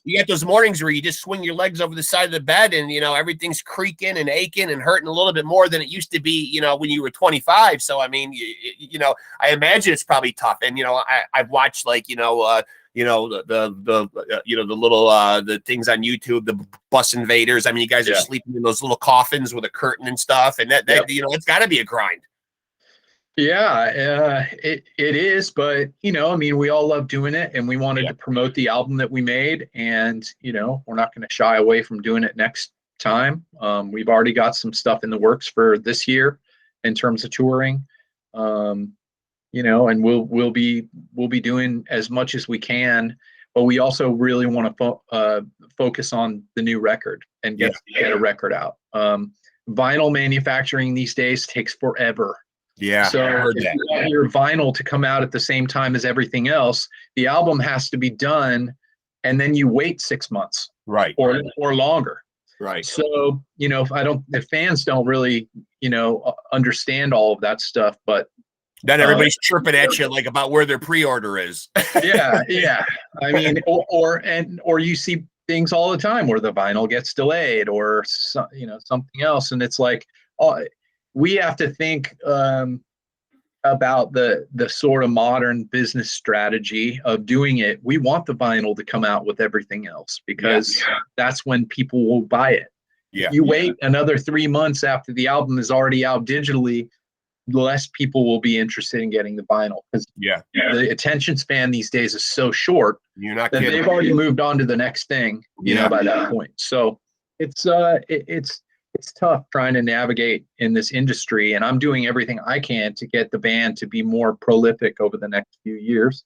you get those mornings where you just swing your legs over the side of the bed and, everything's creaking and aching and hurting a little bit more than it used to be, when you were 25. So, I mean, I imagine it's probably tough. And, I've watched the things on YouTube, the bus invaders. I mean, you guys are sleeping in those little coffins with a curtain and stuff, and that it's got to be a grind. Yeah, it is, but I mean, we all love doing it, and we wanted to promote the album that we made, and we're not going to shy away from doing it next time. We've already got some stuff in the works for this year in terms of touring. And we'll be doing as much as we can, but we also really want to focus on the new record and get a record out. Vinyl manufacturing these days takes forever. So if you want your vinyl to come out at the same time as everything else, the album has to be done, and then you wait 6 months, or longer. So if fans don't really understand all of that stuff, but then everybody's chirping at you about where their pre-order is. yeah. I mean, or you see things all the time where the vinyl gets delayed or something else, and it's like, we have to think about the sort of modern business strategy of doing it. We want the vinyl to come out with everything else because that's when people will buy it. You wait another 3 months after the album is already out digitally, less people will be interested in getting the vinyl because the attention span these days is so short. You're not that kidding. They've already moved on to the next thing, by that point. So it's tough trying to navigate in this industry, and I'm doing everything I can to get the band to be more prolific over the next few years.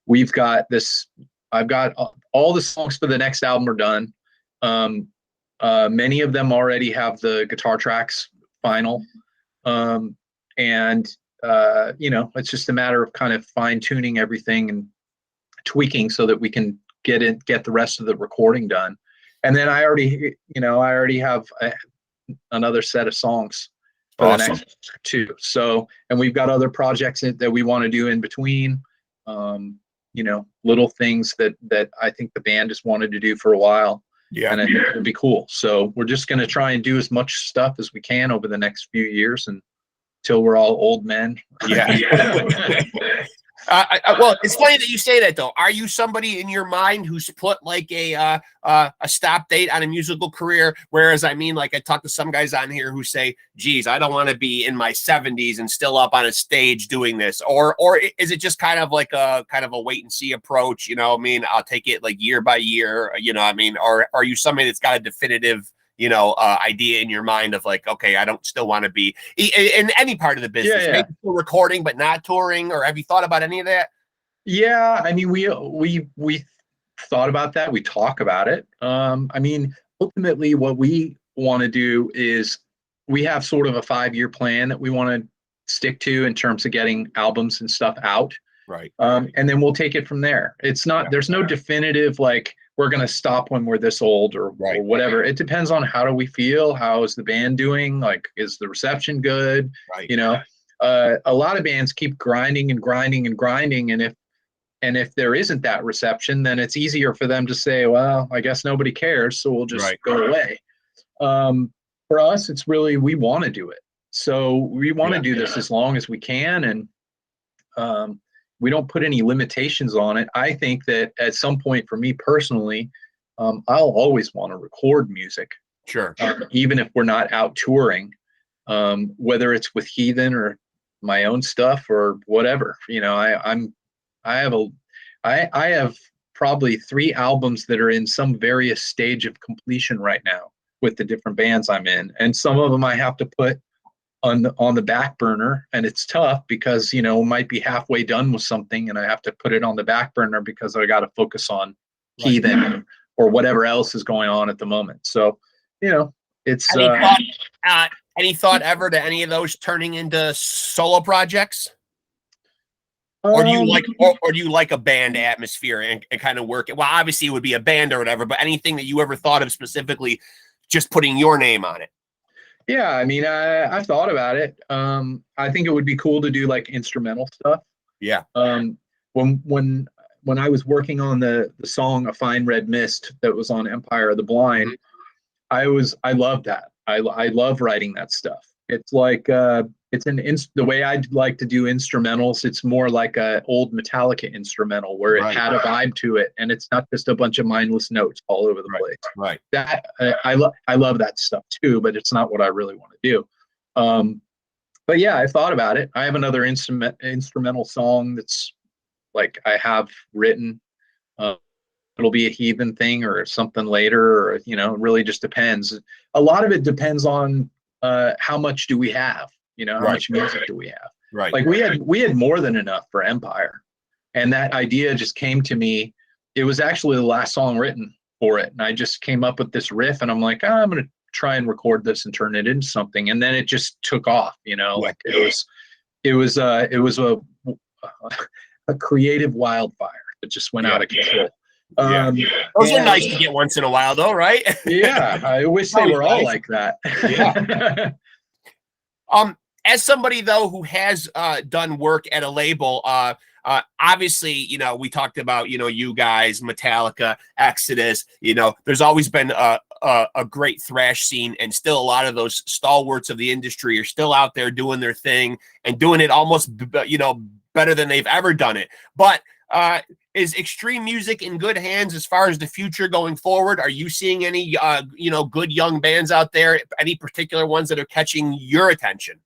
We've got this. I've got all the songs for the next album are done. Many of them already have the guitar tracks final. It's just a matter of kind of fine tuning everything and tweaking so that we can get the rest of the recording done. And then I already have another set of songs for the next 2. So, and we've got other projects that we want to do in between, little things that I think the band has wanted to do for a while. Yeah. And I think it'd be cool. So we're just going to try and do as much stuff as we can over the next few years until we're all old men. Yeah. Well, it's funny that you say that, though. Are you somebody in your mind who's put like a stop date on a musical career? Whereas, I mean, like I talked to some guys on here who say, "Geez, I don't want to be in my 70s and still up on a stage doing this," or is it just kind of a wait and see approach? You know, I mean, I'll take it like year by year. You know, I mean, or are you somebody that's got a definitive idea in your mind of like, okay, I don't still want to be in any part of the business, maybe still recording but not touring, or have you thought about any of that? Yeah, I mean, we thought about that. We talk about it. I mean, ultimately, what we want to do is we have sort of a 5-year plan that we want to stick to in terms of getting albums and stuff out. Right. And then we'll take it from there. It's not, there's no definitive, like, we're going to stop when we're this old or whatever. It depends on how do we feel? How is the band doing? Like, is the reception good? Right. You know, a lot of bands keep grinding and grinding and grinding. And if there isn't that reception, then it's easier for them to say, well, I guess nobody cares, so we'll just go away. For us, it's really, we want to do it. So we want to do this as long as we can. And we don't put any limitations on it. I think that at some point, for me personally, I'll always want to record music. Sure. Even if we're not out touring, whether it's with Heathen or my own stuff or whatever. You know, I have probably 3 albums that are in some various stage of completion right now with the different bands I'm in, and some of them I have to put on the back burner, and it's tough because, you know, might be halfway done with something and I have to put it on the back burner because I got to focus on Heathen or whatever else is going on at the moment. So, you know, it's any thought ever to any of those turning into solo projects? Or do you like a band atmosphere and kind of work it? Well, obviously it would be a band or whatever, but anything that you ever thought of specifically just putting your name on it? Yeah, I mean, I've thought about it. I think it would be cool to do like instrumental stuff. Yeah. When I was working on the song "A Fine Red Mist" that was on Empire of the Blind, I love that. I love writing that stuff. It's like the way I'd like to do instrumentals. It's more like a old Metallica instrumental where it had a vibe to it, and it's not just a bunch of mindless notes all over the place. Right. That I love that stuff too, but it's not what I really want to do. But yeah, I thought about it. I have another instrumental song that's like I have written. It'll be a Heathen thing or something later, or, you know, it really just depends. A lot of it depends on how much do we have, you know, how much music do we have? Right. Like we had more than enough for Empire, and that idea just came to me. It was actually the last song written for it, and I just came up with this riff, and I'm like, I'm gonna try and record this and turn it into something, and then it just took off, you know. Like it was a creative wildfire that just went out of control. Those are nice to get once in a while, though, right? Yeah, I wish they were all like that. Yeah. As somebody though who has done work at a label, obviously, you know, we talked about, you know, you guys, Metallica, Exodus. You know, there's always been a great thrash scene, and still a lot of those stalwarts of the industry are still out there doing their thing and doing it almost, you know, better than they've ever done it. But is extreme music in good hands as far as the future going forward? Are you seeing any, you know, good young bands out there? Any particular ones that are catching your attention?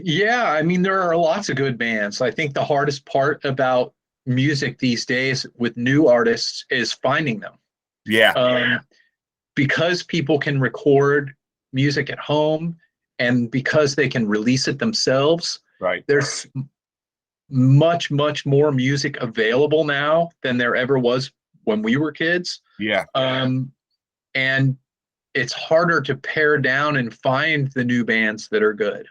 Yeah, I mean, there are lots of good bands. I think the hardest part about music these days with new artists is finding them. Yeah. Because people can record music at home and because they can release it themselves, there's much more music available now than there ever was when we were kids. Yeah. And it's harder to pare down and find the new bands that are good.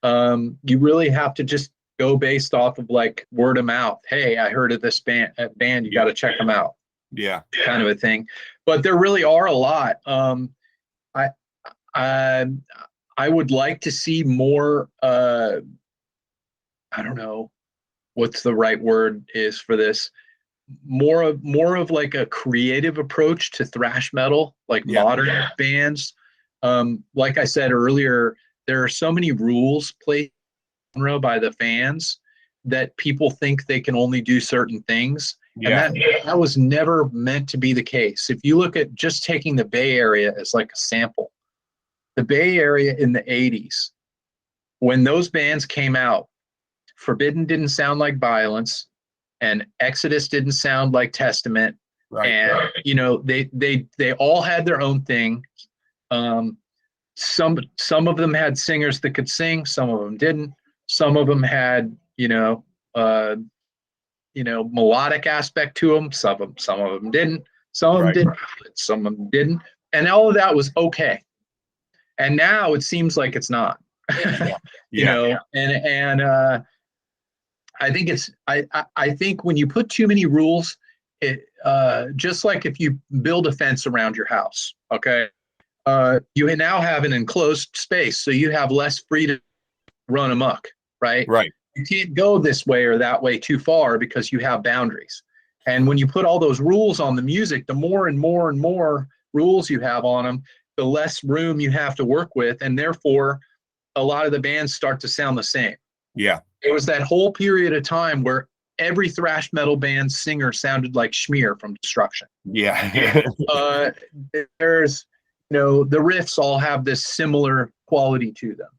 You really have to just go based off of like word of mouth. Hey, I heard of this band, you got to check them out. Yeah. Kind of a thing. But there really are a lot. I would like to see more, I don't know what's the right word is for this, more of like a creative approach to thrash metal, like modern bands. Like I said earlier, there are so many rules placed by the fans that people think they can only do certain things. And that was never meant to be the case. If you look at just taking the Bay Area as like a sample, the Bay Area in the 80s, when those bands came out, Forbidden didn't sound like Violence, and Exodus didn't sound like Testament. And you know, they all had their own thing. Some of them had singers that could sing, some of them didn't. Some of them had, melodic aspect to them. Some of them didn't. Some of them didn't. Some of them didn't. And all of that was okay. And now it seems like it's not. You know, and I think I think when you put too many rules, it just like if you build a fence around your house, okay, you now have an enclosed space, so you have less freedom to run amok, right? You can't go this way or that way too far because you have boundaries. And when you put all those rules on the music, the more and more and more rules you have on them, the less room you have to work with, and therefore a lot of the bands start to sound the same. It was that whole period of time where every thrash metal band singer sounded like Schmear from Destruction. There's, the riffs all have this similar quality to them.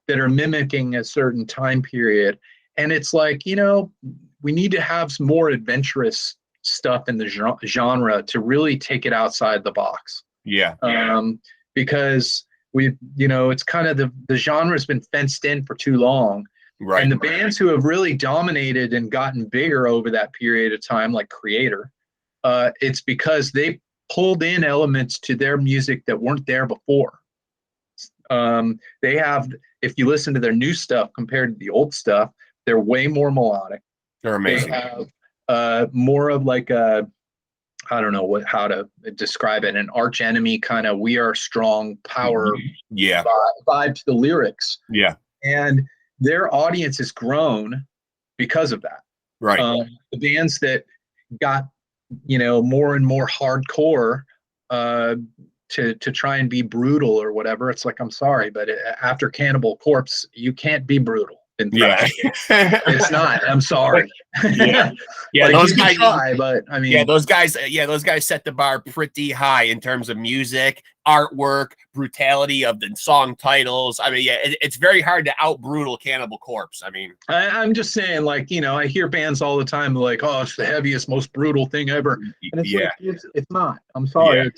That are mimicking a certain time period. And it's like, we need to have some more adventurous stuff in the genre to really take it outside the box. Because it's kind of the genre has been fenced in for too long. And the bands who have really dominated and gotten bigger over that period of time, like Creator, it's because they pulled in elements to their music that weren't there before. They have, if you listen to their new stuff compared to the old stuff, they're way more melodic. They're amazing. They have more of like a, I don't know how to describe it, an Arch Enemy kind of We Are Strong power vibe to the lyrics. And their audience has grown because of that. The bands that got, more and more hardcore to try and be brutal or whatever, it's like, I'm sorry, but after Cannibal Corpse, you can't be brutal in thrash. It's not. I'm sorry. Like, those guys try, but I mean, those guys set the bar pretty high in terms of music, artwork, brutality of the song titles. I mean, it's very hard to out brutal Cannibal Corpse. I mean, I'm just saying, like, I hear bands all the time like, oh, it's the heaviest, most brutal thing ever, and it's like, it's not. I'm sorry.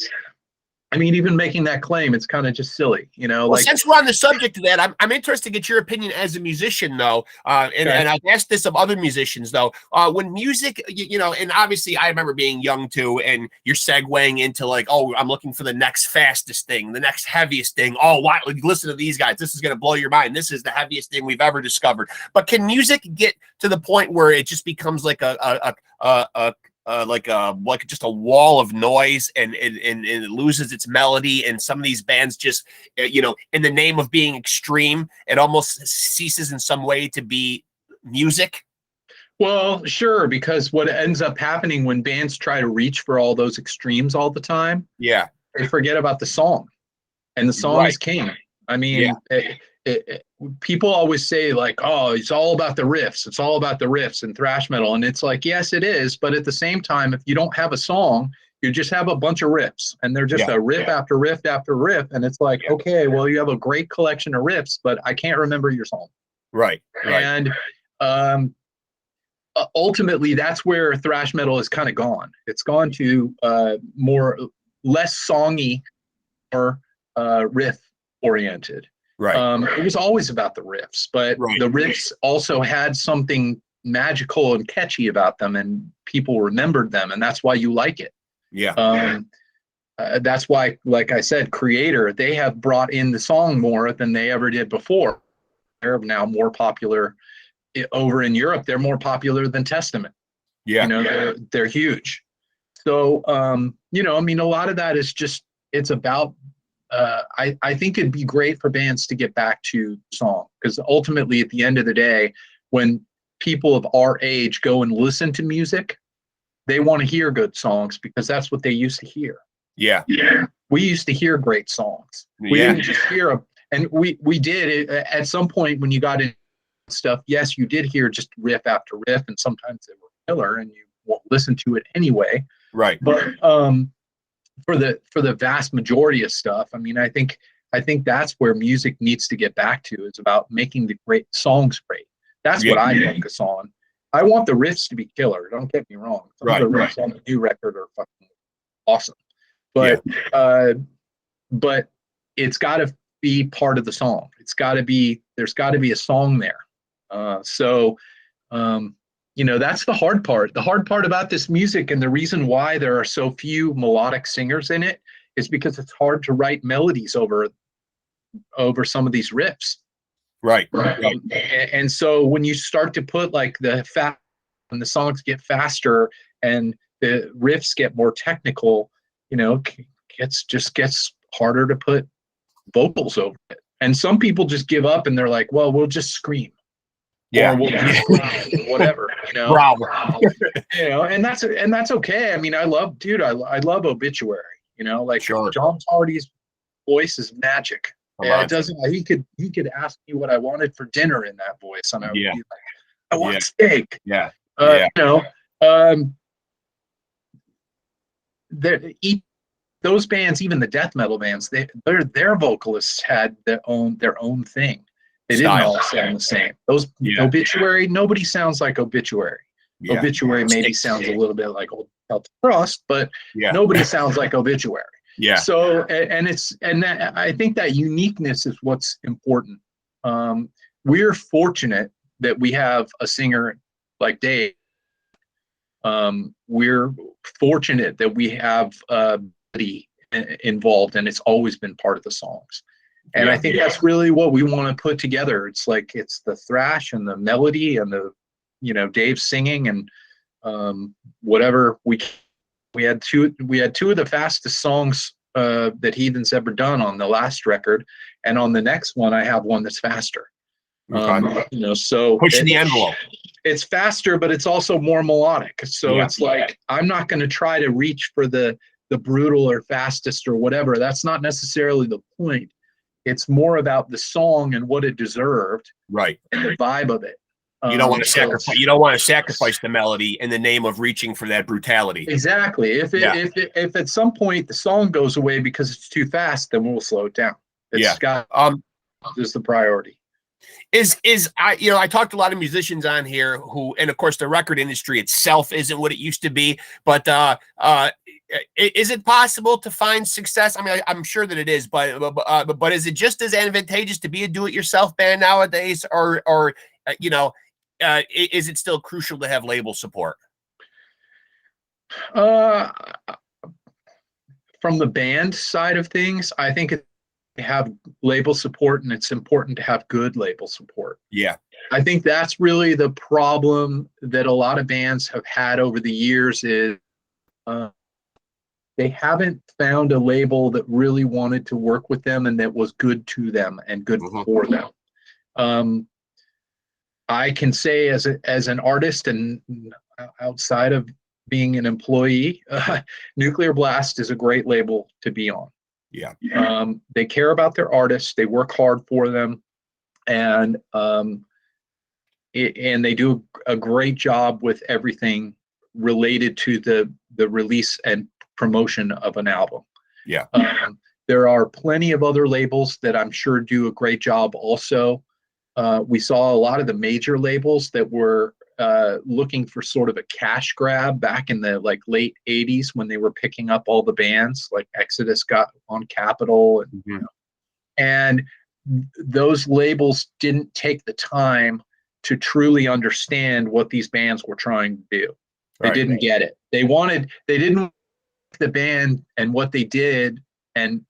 I mean, even making that claim, it's kind of just silly, Well, since we're on the subject of that, I'm interested to get your opinion as a musician, though. And I've asked this of other musicians, though. When music, and obviously I remember being young, too, and you're segueing into like, oh, I'm looking for the next fastest thing, the next heaviest thing. Oh, why? Listen to these guys. This is going to blow your mind. This is the heaviest thing we've ever discovered. But can music get to the point where it just becomes like like just a wall of noise, and it loses its melody, and some of these bands just, in the name of being extreme, it almost ceases in some way to be music? Well, sure, because what ends up happening when bands try to reach for all those extremes all the time, they forget about the song, and the song is king. I mean, people always say like, oh, it's all about the riffs. It's all about the riffs in thrash metal. And it's like, yes, it is. But at the same time, if you don't have a song, you just have a bunch of riffs, and they're just a riff after riff after riff. And it's like, okay, well, you have a great collection of riffs, but I can't remember your song. And ultimately, that's where thrash metal has kind of gone. It's gone to less songy or riff oriented. It was always about the riffs, but the riffs also had something magical and catchy about them, and people remembered them, and that's why you like it. That's why, like I said, Creator, they have brought in the song more than they ever did before. They're now more popular over in Europe. They're more popular than Testament. They're huge. So, I mean, a lot of that is just, it's about, I think it'd be great for bands to get back to song, because ultimately at the end of the day, when people of our age go and listen to music, they want to hear good songs because that's what they used to hear. Yeah. We used to hear great songs. We didn't just hear them. And we did it at some point when you got into stuff. Yes, you did hear just riff after riff, and sometimes they were killer and you won't listen to it anyway. Right. But for the vast majority of stuff, I mean, I think that's where music needs to get back to, is about making the great songs great. That's what I focus on. I want the riffs to be killer. Don't get me wrong. Some of the riffs on the new record are fucking awesome. But but it's got to be part of the song. There's got to be a song there. You know, that's the hard part. The hard part about this music, and the reason why there are so few melodic singers in it, is because it's hard to write melodies over some of these riffs. Right. And so when you start to put like when the songs get faster and the riffs get more technical, you know, gets harder to put vocals over it. And some people just give up and they're like, well, we'll just scream. Or we'll just whatever, you know. You know, and that's okay. I mean, I love Obituary, you know, like John Hardy's voice is magic. It doesn't. He could ask me what I wanted for dinner in that voice, and I would be like, "I want steak." You know, those bands, even the death metal bands, their vocalists had their own thing. They didn't all sound the same. Those Obituary, nobody sounds like Obituary. Obituary maybe sounds a little bit like Old Celtic Frost, but nobody sounds like Obituary. So, I think that uniqueness is what's important. We're fortunate that we have a singer like Dave. We're fortunate that we have Buddy involved, and it's always been part of the songs. And I think that's really what we want to put together. It's like, it's the thrash and the melody and the, you know, Dave singing and whatever we had two of the fastest songs that Heathen's ever done on the last record, and on the next one I have one that's faster. You know, so pushing the envelope. It's faster, but it's also more melodic. So it's like, I'm not going to try to reach for the brutal or fastest or whatever. That's not necessarily the point. It's more about the song and what it deserved, right, and the vibe of it. You don't want to sacrifice. You don't want to sacrifice the melody in the name of reaching for that brutality. Exactly. If at some point the song goes away because it's too fast, then we'll slow it down. It's got is the priority. I talked to a lot of musicians on here who, and of course the record industry itself isn't what it used to be, but is it possible to find success? I mean, I'm sure that it is, but is it just as advantageous to be a do-it-yourself band nowadays, or is it still crucial to have label support? From the band side of things, I think have label support, and it's important to have good label support. I think that's really the problem that a lot of bands have had over the years, is they haven't found a label that really wanted to work with them and that was good to them and good for them. I can say as an artist and outside of being an employee, Nuclear Blast is a great label to be on. They care about their artists. They work hard for them, and they do a great job with everything related to the release and promotion of an album. There are plenty of other labels that I'm sure do a great job also. We saw a lot of the major labels that were looking for sort of a cash grab back in the late 80s when they were picking up all the bands, like Exodus got on Capitol, and those labels didn't take the time to truly understand what these bands were trying to do. They didn't get it. They didn't like the band and what they did and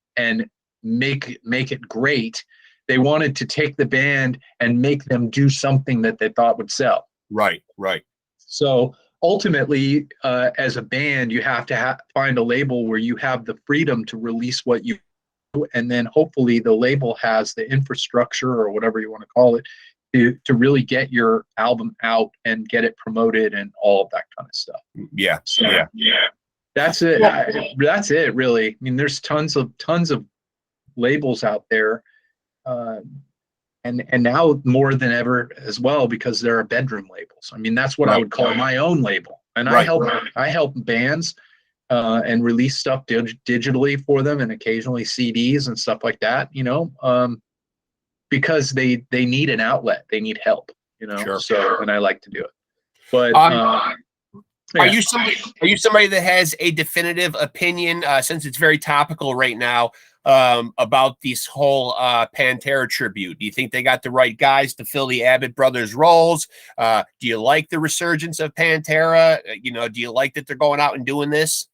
make it great. They wanted to take the band and make them do something that they thought would sell. Right. So ultimately, as a band, you have to find a label where you have the freedom to release what you do, and then hopefully the label has the infrastructure or whatever you want to call it to really get your album out and get it promoted and all of that kind of stuff. Yeah. So, Yeah. That's it. That's it, really. I mean, there's tons of labels out there, and now more than ever as well, because there are bedroom labels. I mean, that's what I would call my own label, and I help bands and release stuff digitally for them, and occasionally CDs and stuff like that. Because they need an outlet, they need help. Sure. So, and I like to do it. But Are you somebody that has a definitive opinion, since it's very topical right now, about this whole Pantera tribute? Do you think they got the right guys to fill the Abbott brothers roles? Do you like the resurgence of Pantera? Do you like that they're going out and doing this?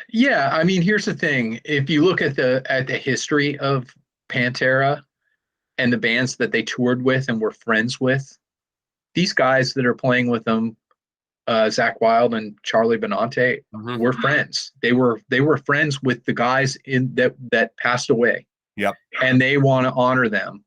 Yeah, I mean, here's the thing. If you look at the history of Pantera and the bands that they toured with and were friends with, these guys that are playing with them, Zakk Wylde and Charlie Benante, were friends. They were friends with the guys that passed away. Yep. And they want to honor them.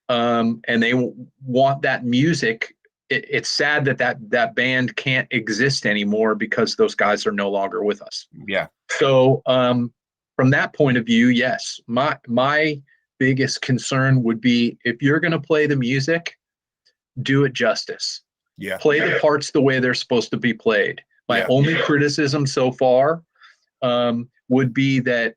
And they want that music. It's sad that band can't exist anymore because those guys are no longer with us. Yeah. So from that point of view, yes, my biggest concern would be, if you're going to play the music, do it justice. Yeah. Play the parts the way they're supposed to be played. My only criticism so far would be that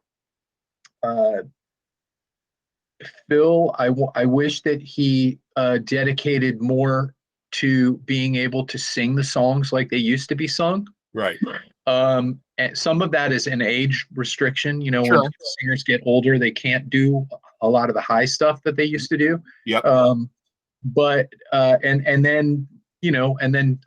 Phil, I wish that he dedicated more to being able to sing the songs like they used to be sung. Right. And some of that is an age restriction. Sure. When singers get older, they can't do a lot of the high stuff that they used to do. Yep. But and then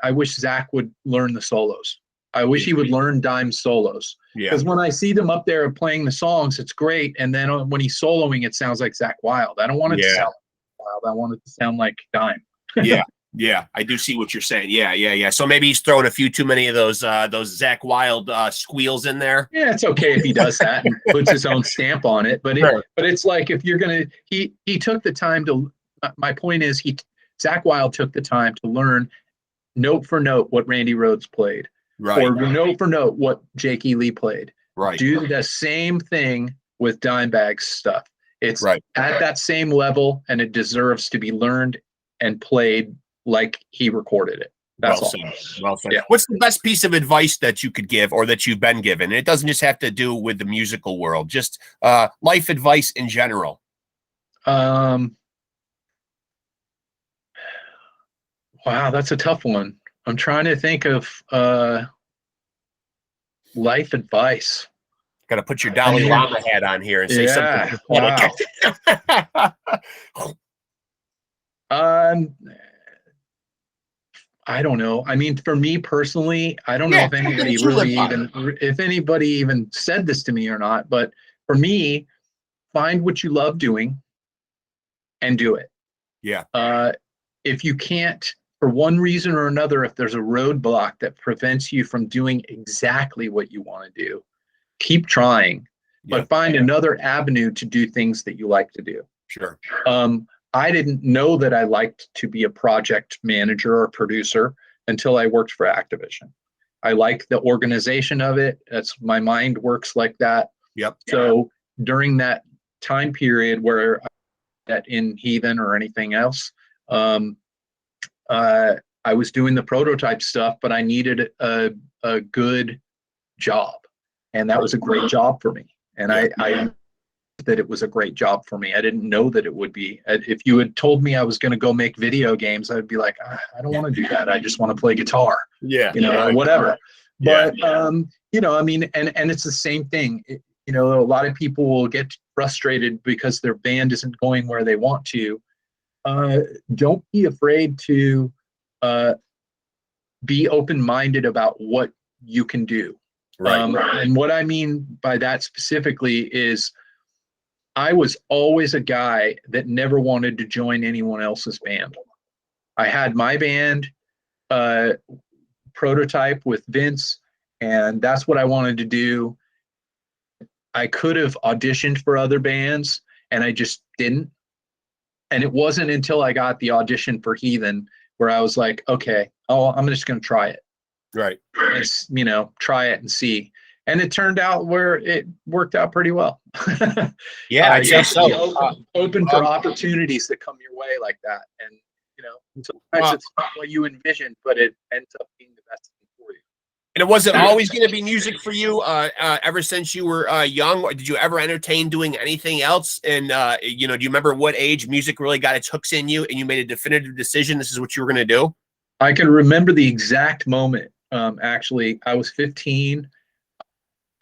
I wish Zakk would learn the solos. I wish he would learn Dime solos. Yeah. Because when I see them up there playing the songs, it's great. And then when he's soloing, it sounds like Zakk Wylde. I don't want it to sound like Wylde. I want it to sound like Dime. Yeah. Yeah, I do see what you're saying. Yeah. So maybe he's throwing a few too many of those Zakk Wylde squeals in there. Yeah, it's okay if he does that and puts his own stamp on it. But it's like, if you're gonna, he took the time to. My point is, Zakk Wylde took the time to learn note for note what Randy Rhoads played, right? Or note for note what Jake E. Lee played. Right. Do the same thing with Dimebag's stuff. It's right at that same level, and it deserves to be learned and played like he recorded it. That's all. Well said. Yeah. What's the best piece of advice that you could give, or that you've been given? It doesn't just have to do with the musical world, just life advice in general. Wow, that's a tough one. I'm trying to think of life advice. Got to put your Dalai Lama hat on here and say something. Wow. I don't know. I mean, for me personally, I don't know if anybody if anybody even said this to me or not, but for me, find what you love doing and do it. Yeah. If you can't, for one reason or another, if there's a roadblock that prevents you from doing exactly what you want to do, keep trying, but find another avenue to do things that you like to do. Sure. I didn't know that I liked to be a project manager or producer until I worked for Activision. I like the organization of it. My mind works like that. Yep. So during that time period where that in Heathen or anything else, I was doing the prototype stuff, but I needed a good job, and that was a great job for me. And I that it was a great job for me. I didn't know that it would be. If you had told me I was going to go make video games, I'd be like, I don't want to do that. I just want to play guitar. Whatever. But I mean, and it's the same thing. A lot of people will get frustrated because their band isn't going where they want to. Don't be afraid to be open-minded about what you can do. Right. And what I mean by that specifically is, I was always a guy that never wanted to join anyone else's band. I had my band prototype with Vince, and that's what I wanted to do. I could have auditioned for other bands, and I just didn't. And it wasn't until I got the audition for Heathen where I was like, okay, I'm just going to try it. Right. It's, try it and see. And it turned out where it worked out pretty well. Yeah, I'd say so. Open for opportunities that come your way like that. And, sometimes it's not what you envisioned, but it ends up being the best thing for you. And it wasn't always going to be music for you ever since you were young? Or did you ever entertain doing anything else? And, do you remember what age music really got its hooks in you and you made a definitive decision this is what you were going to do? I can remember the exact moment. Actually, I was 15,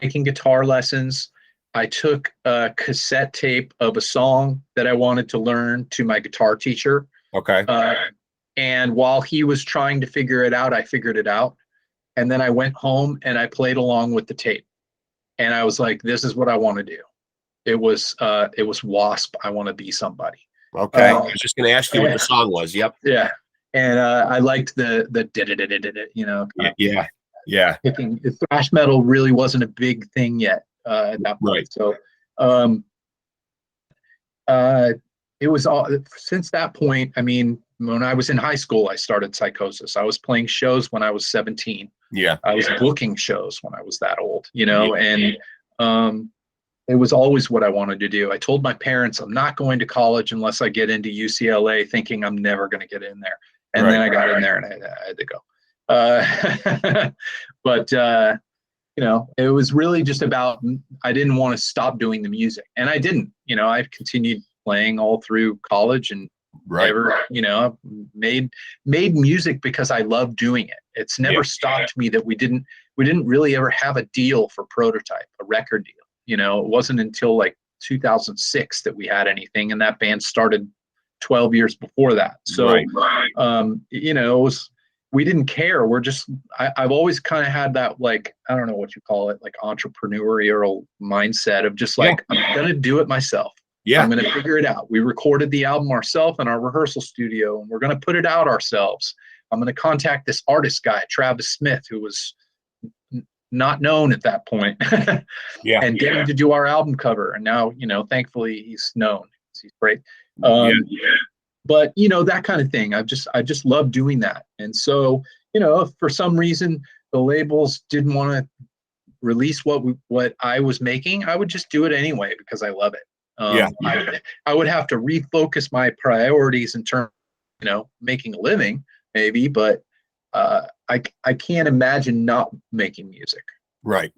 taking guitar lessons. I took a cassette tape of a song that I wanted to learn to my guitar teacher. Okay. And while he was trying to figure it out, I figured it out. And then I went home and I played along with the tape. And I was like, this is what I want to do. It was Wasp. I Want to Be Somebody. Okay. I was just going to ask you what the song was. Yep. Yeah. And I liked the Yeah. Thrash metal really wasn't a big thing yet at that point. Right. So it was all since that point. I mean, when I was in high school, I started Psychosis. I was playing shows when I was 17. Yeah. I was booking shows when I was that old, and it was always what I wanted to do. I told my parents I'm not going to college unless I get into UCLA, thinking I'm never going to get in there. And then I got in there and I had to go. But it was really just about, I didn't want to stop doing the music, and I didn't. I continued playing all through college and never, made music because I love doing it. It's never stopped me that we didn't really ever have a deal for Prototype, a record deal. It wasn't until like 2006 that we had anything, and that band started 12 years before that. So, it was, we didn't care. We're just, I've always kind of had that, like, I don't know what you call it, like entrepreneurial mindset of just like, I'm going to do it myself. Yeah. I'm going to figure it out. We recorded the album ourselves in our rehearsal studio, and we're going to put it out ourselves. I'm going to contact this artist guy, Travis Smith, who was not known at that point, and get him to do our album cover. And now, thankfully he's known. He's great. But that kind of thing. I just love doing that. And so, if for some reason the labels didn't want to release what I was making, I would just do it anyway because I love it. I would have to refocus my priorities in terms, making a living maybe, but I can't imagine not making music. Right.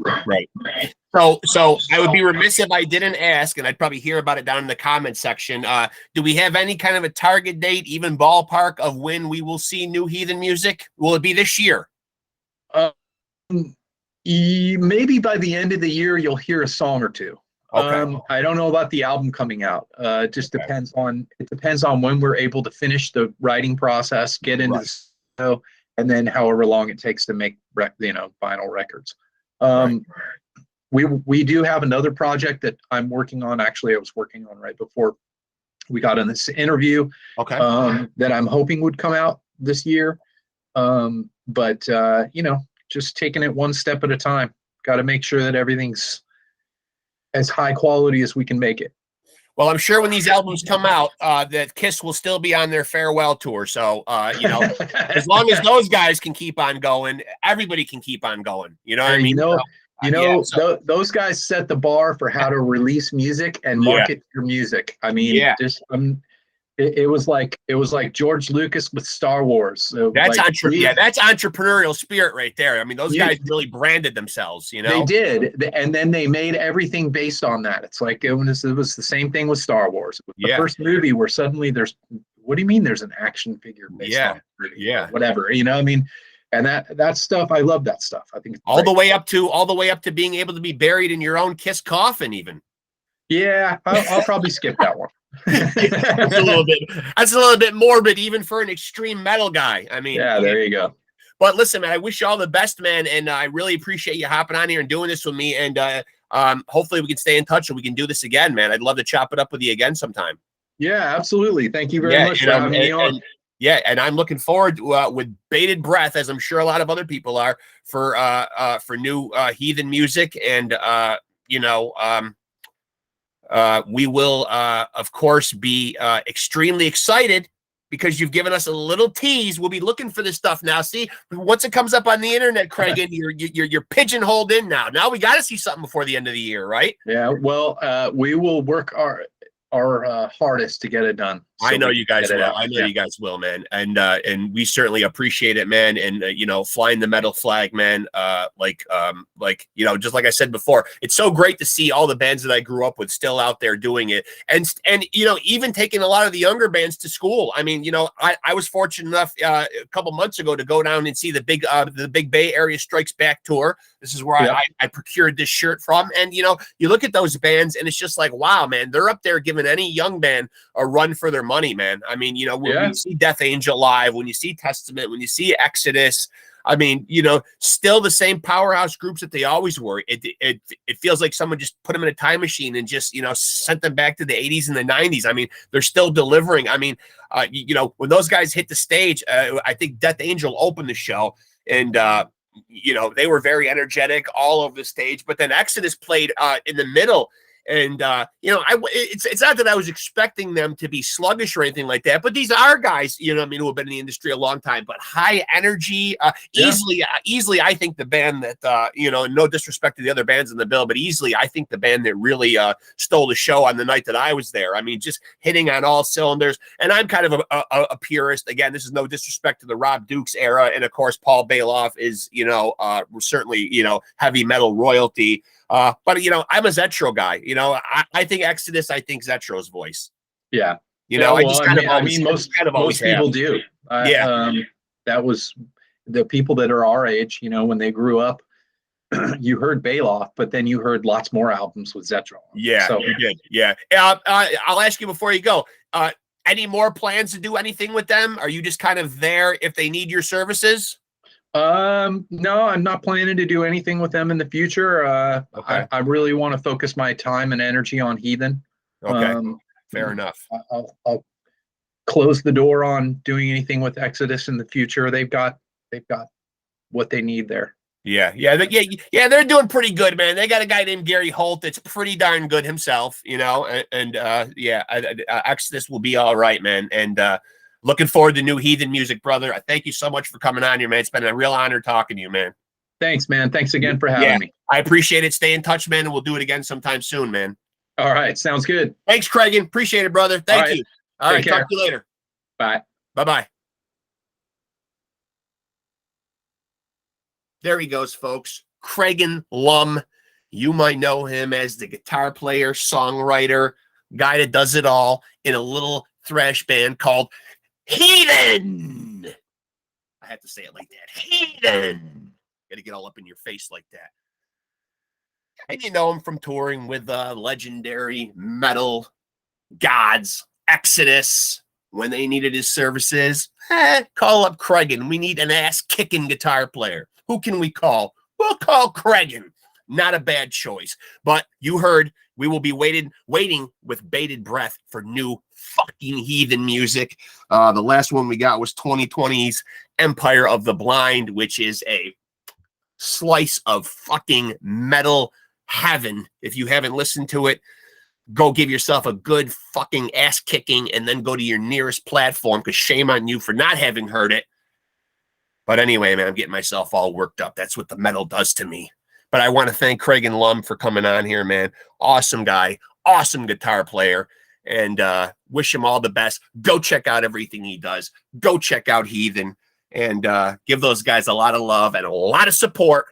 So I would be remiss if I didn't ask, and I'd probably hear about it down in the comment section. Do we have any kind of a target date, even ballpark, of when we will see new Heathen music? Will it be this year? Maybe by the end of the year, you'll hear a song or two. Okay. I don't know about the album coming out. It just depends on when we're able to finish the writing process, get into the studio, and then however long it takes to make vinyl records. We do have another project that I'm working on. Actually, I was working on right before we got in this interview. Okay. That I'm hoping would come out this year. But just taking it one step at a time. Got to make sure that everything's as high quality as we can make it. Well, I'm sure when these albums come out, that Kiss will still be on their farewell tour. So, as long as those guys can keep on going, everybody can keep on going. You know what I mean? Those guys set the bar for how to release music and market your music. I mean, it was like George Lucas with Star Wars. That's that's entrepreneurial spirit right there. I mean, those guys really branded themselves. They did, and then they made everything based on that. It's like it was the same thing with Star Wars. The first movie where suddenly there's, what do you mean there's an action figure based on whatever, I mean, and that stuff, I love that stuff. I think it's all the way up to being able to be buried in your own Kiss coffin even. Yeah, I'll probably skip that one. That's a little bit morbid even for an extreme metal guy. I mean, there you go. But listen, man, I wish you all the best, man, and I really appreciate you hopping on here and doing this with me. And hopefully we can stay in touch and we can do this again, man. I'd love to chop it up with you again sometime. Yeah, absolutely. Thank you very much for having me on. And I'm looking forward to, with bated breath, as I'm sure a lot of other people are, for new Heathen music and we will, of course, be extremely excited because you've given us a little tease. We'll be looking for this stuff now. See, once it comes up on the internet, KRAGEN, you're pigeonholed in now. Now we got to see something before the end of the year, right? Yeah. Well, we will work our hardest to get it done. So I know you guys will. I know you guys will, man. And we certainly appreciate it, man. And you know, flying the metal flag, man. Like you know, just like I said before, it's so great to see all the bands that I grew up with still out there doing it, and you know, even taking a lot of the younger bands to school. I mean, you know, I was fortunate enough a couple months ago to go down and see the Big Bay Area Strikes Back tour. This is where I procured this shirt from, and you know, you look at those bands, and it's just like, wow, man, they're up there giving any young band a run for their money, man. I mean, you know, when you see Death Angel live, when you see Testament, when you see Exodus, I mean, you know, still the same powerhouse groups that they always were. It feels like someone just put them in a time machine and just, you know, sent them back to the 80s and the 90s. I mean, they're still delivering. I mean, you know, when those guys hit the stage, I think Death Angel opened the show, and you know, they were very energetic all over the stage. But then Exodus played in the middle. And, you know, it's not that I was expecting them to be sluggish or anything like that, but these are guys, you know, I mean, who have been in the industry a long time, but high energy, easily, I think the band that, you know, no disrespect to the other bands in the bill, but easily, I think the band that really stole the show on the night that I was there. I mean, just hitting on all cylinders. And I'm kind of a purist. Again, this is no disrespect to the Rob Dukes era. And of course, Paul Bailoff is, you know, certainly, you know, heavy metal royalty. But you know, I'm a Zetro guy. You know, I think Exodus. I think Zetro's voice. Yeah. You know, most people do. That was the people that are our age. You know, when they grew up, you heard Bailoff, but then you heard lots more albums with Zetro. Yeah, so, you did. Yeah. I'll ask you before you go. Any more plans to do anything with them? Are you just kind of there if they need your services? No, I'm not planning to do anything with them in the future. Okay. I really want to focus my time and energy on Heathen. Okay. Fair enough. I'll close the door on doing anything with Exodus in the future. They've got what they need there. Yeah. They're doing pretty good, man. They got a guy named Gary Holt that's pretty darn good himself, you know, and Exodus will be all right, man. And, looking forward to new Heathen music, brother. I thank you so much for coming on here, man. It's been a real honor talking to you, man. Thanks, man. Thanks again for having me. I appreciate it. Stay in touch, man, and we'll do it again sometime soon, man. All right. Sounds good. Thanks, KRAGEN. Appreciate it, brother. Thank you. All right. Talk to you later. Bye. Bye-bye. There he goes, folks. KRAGEN LUM. You might know him as the guitar player, songwriter, guy that does it all in a little thrash band called Heathen. I had to say it like that. Heathen. Got to get all up in your face like that. And you know him from touring with legendary metal gods, Exodus, when they needed his services. Call up KRAGEN. We need an ass-kicking guitar player. Who can we call? We'll call KRAGEN. Not a bad choice. But you heard, we will be waiting with bated breath for new fucking Heathen music. The last one we got was 2020's Empire of the Blind, which is a slice of fucking metal heaven. If you haven't listened to it, go give yourself a good fucking ass kicking and then go to your nearest platform, because shame on you for not having heard it. But anyway, man, I'm getting myself all worked up. That's what the metal does to me. But I want to thank KRAGEN LUM for coming on here, man. Awesome guy, awesome guitar player, and wish him all the best. Go check out everything he does. Go check out Heathen, and give those guys a lot of love and a lot of support,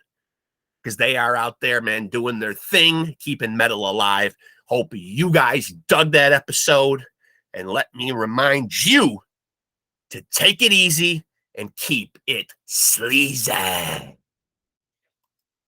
because they are out there, man, doing their thing, keeping metal alive. Hope you guys dug that episode, and let me remind you to take it easy and keep it sleazy.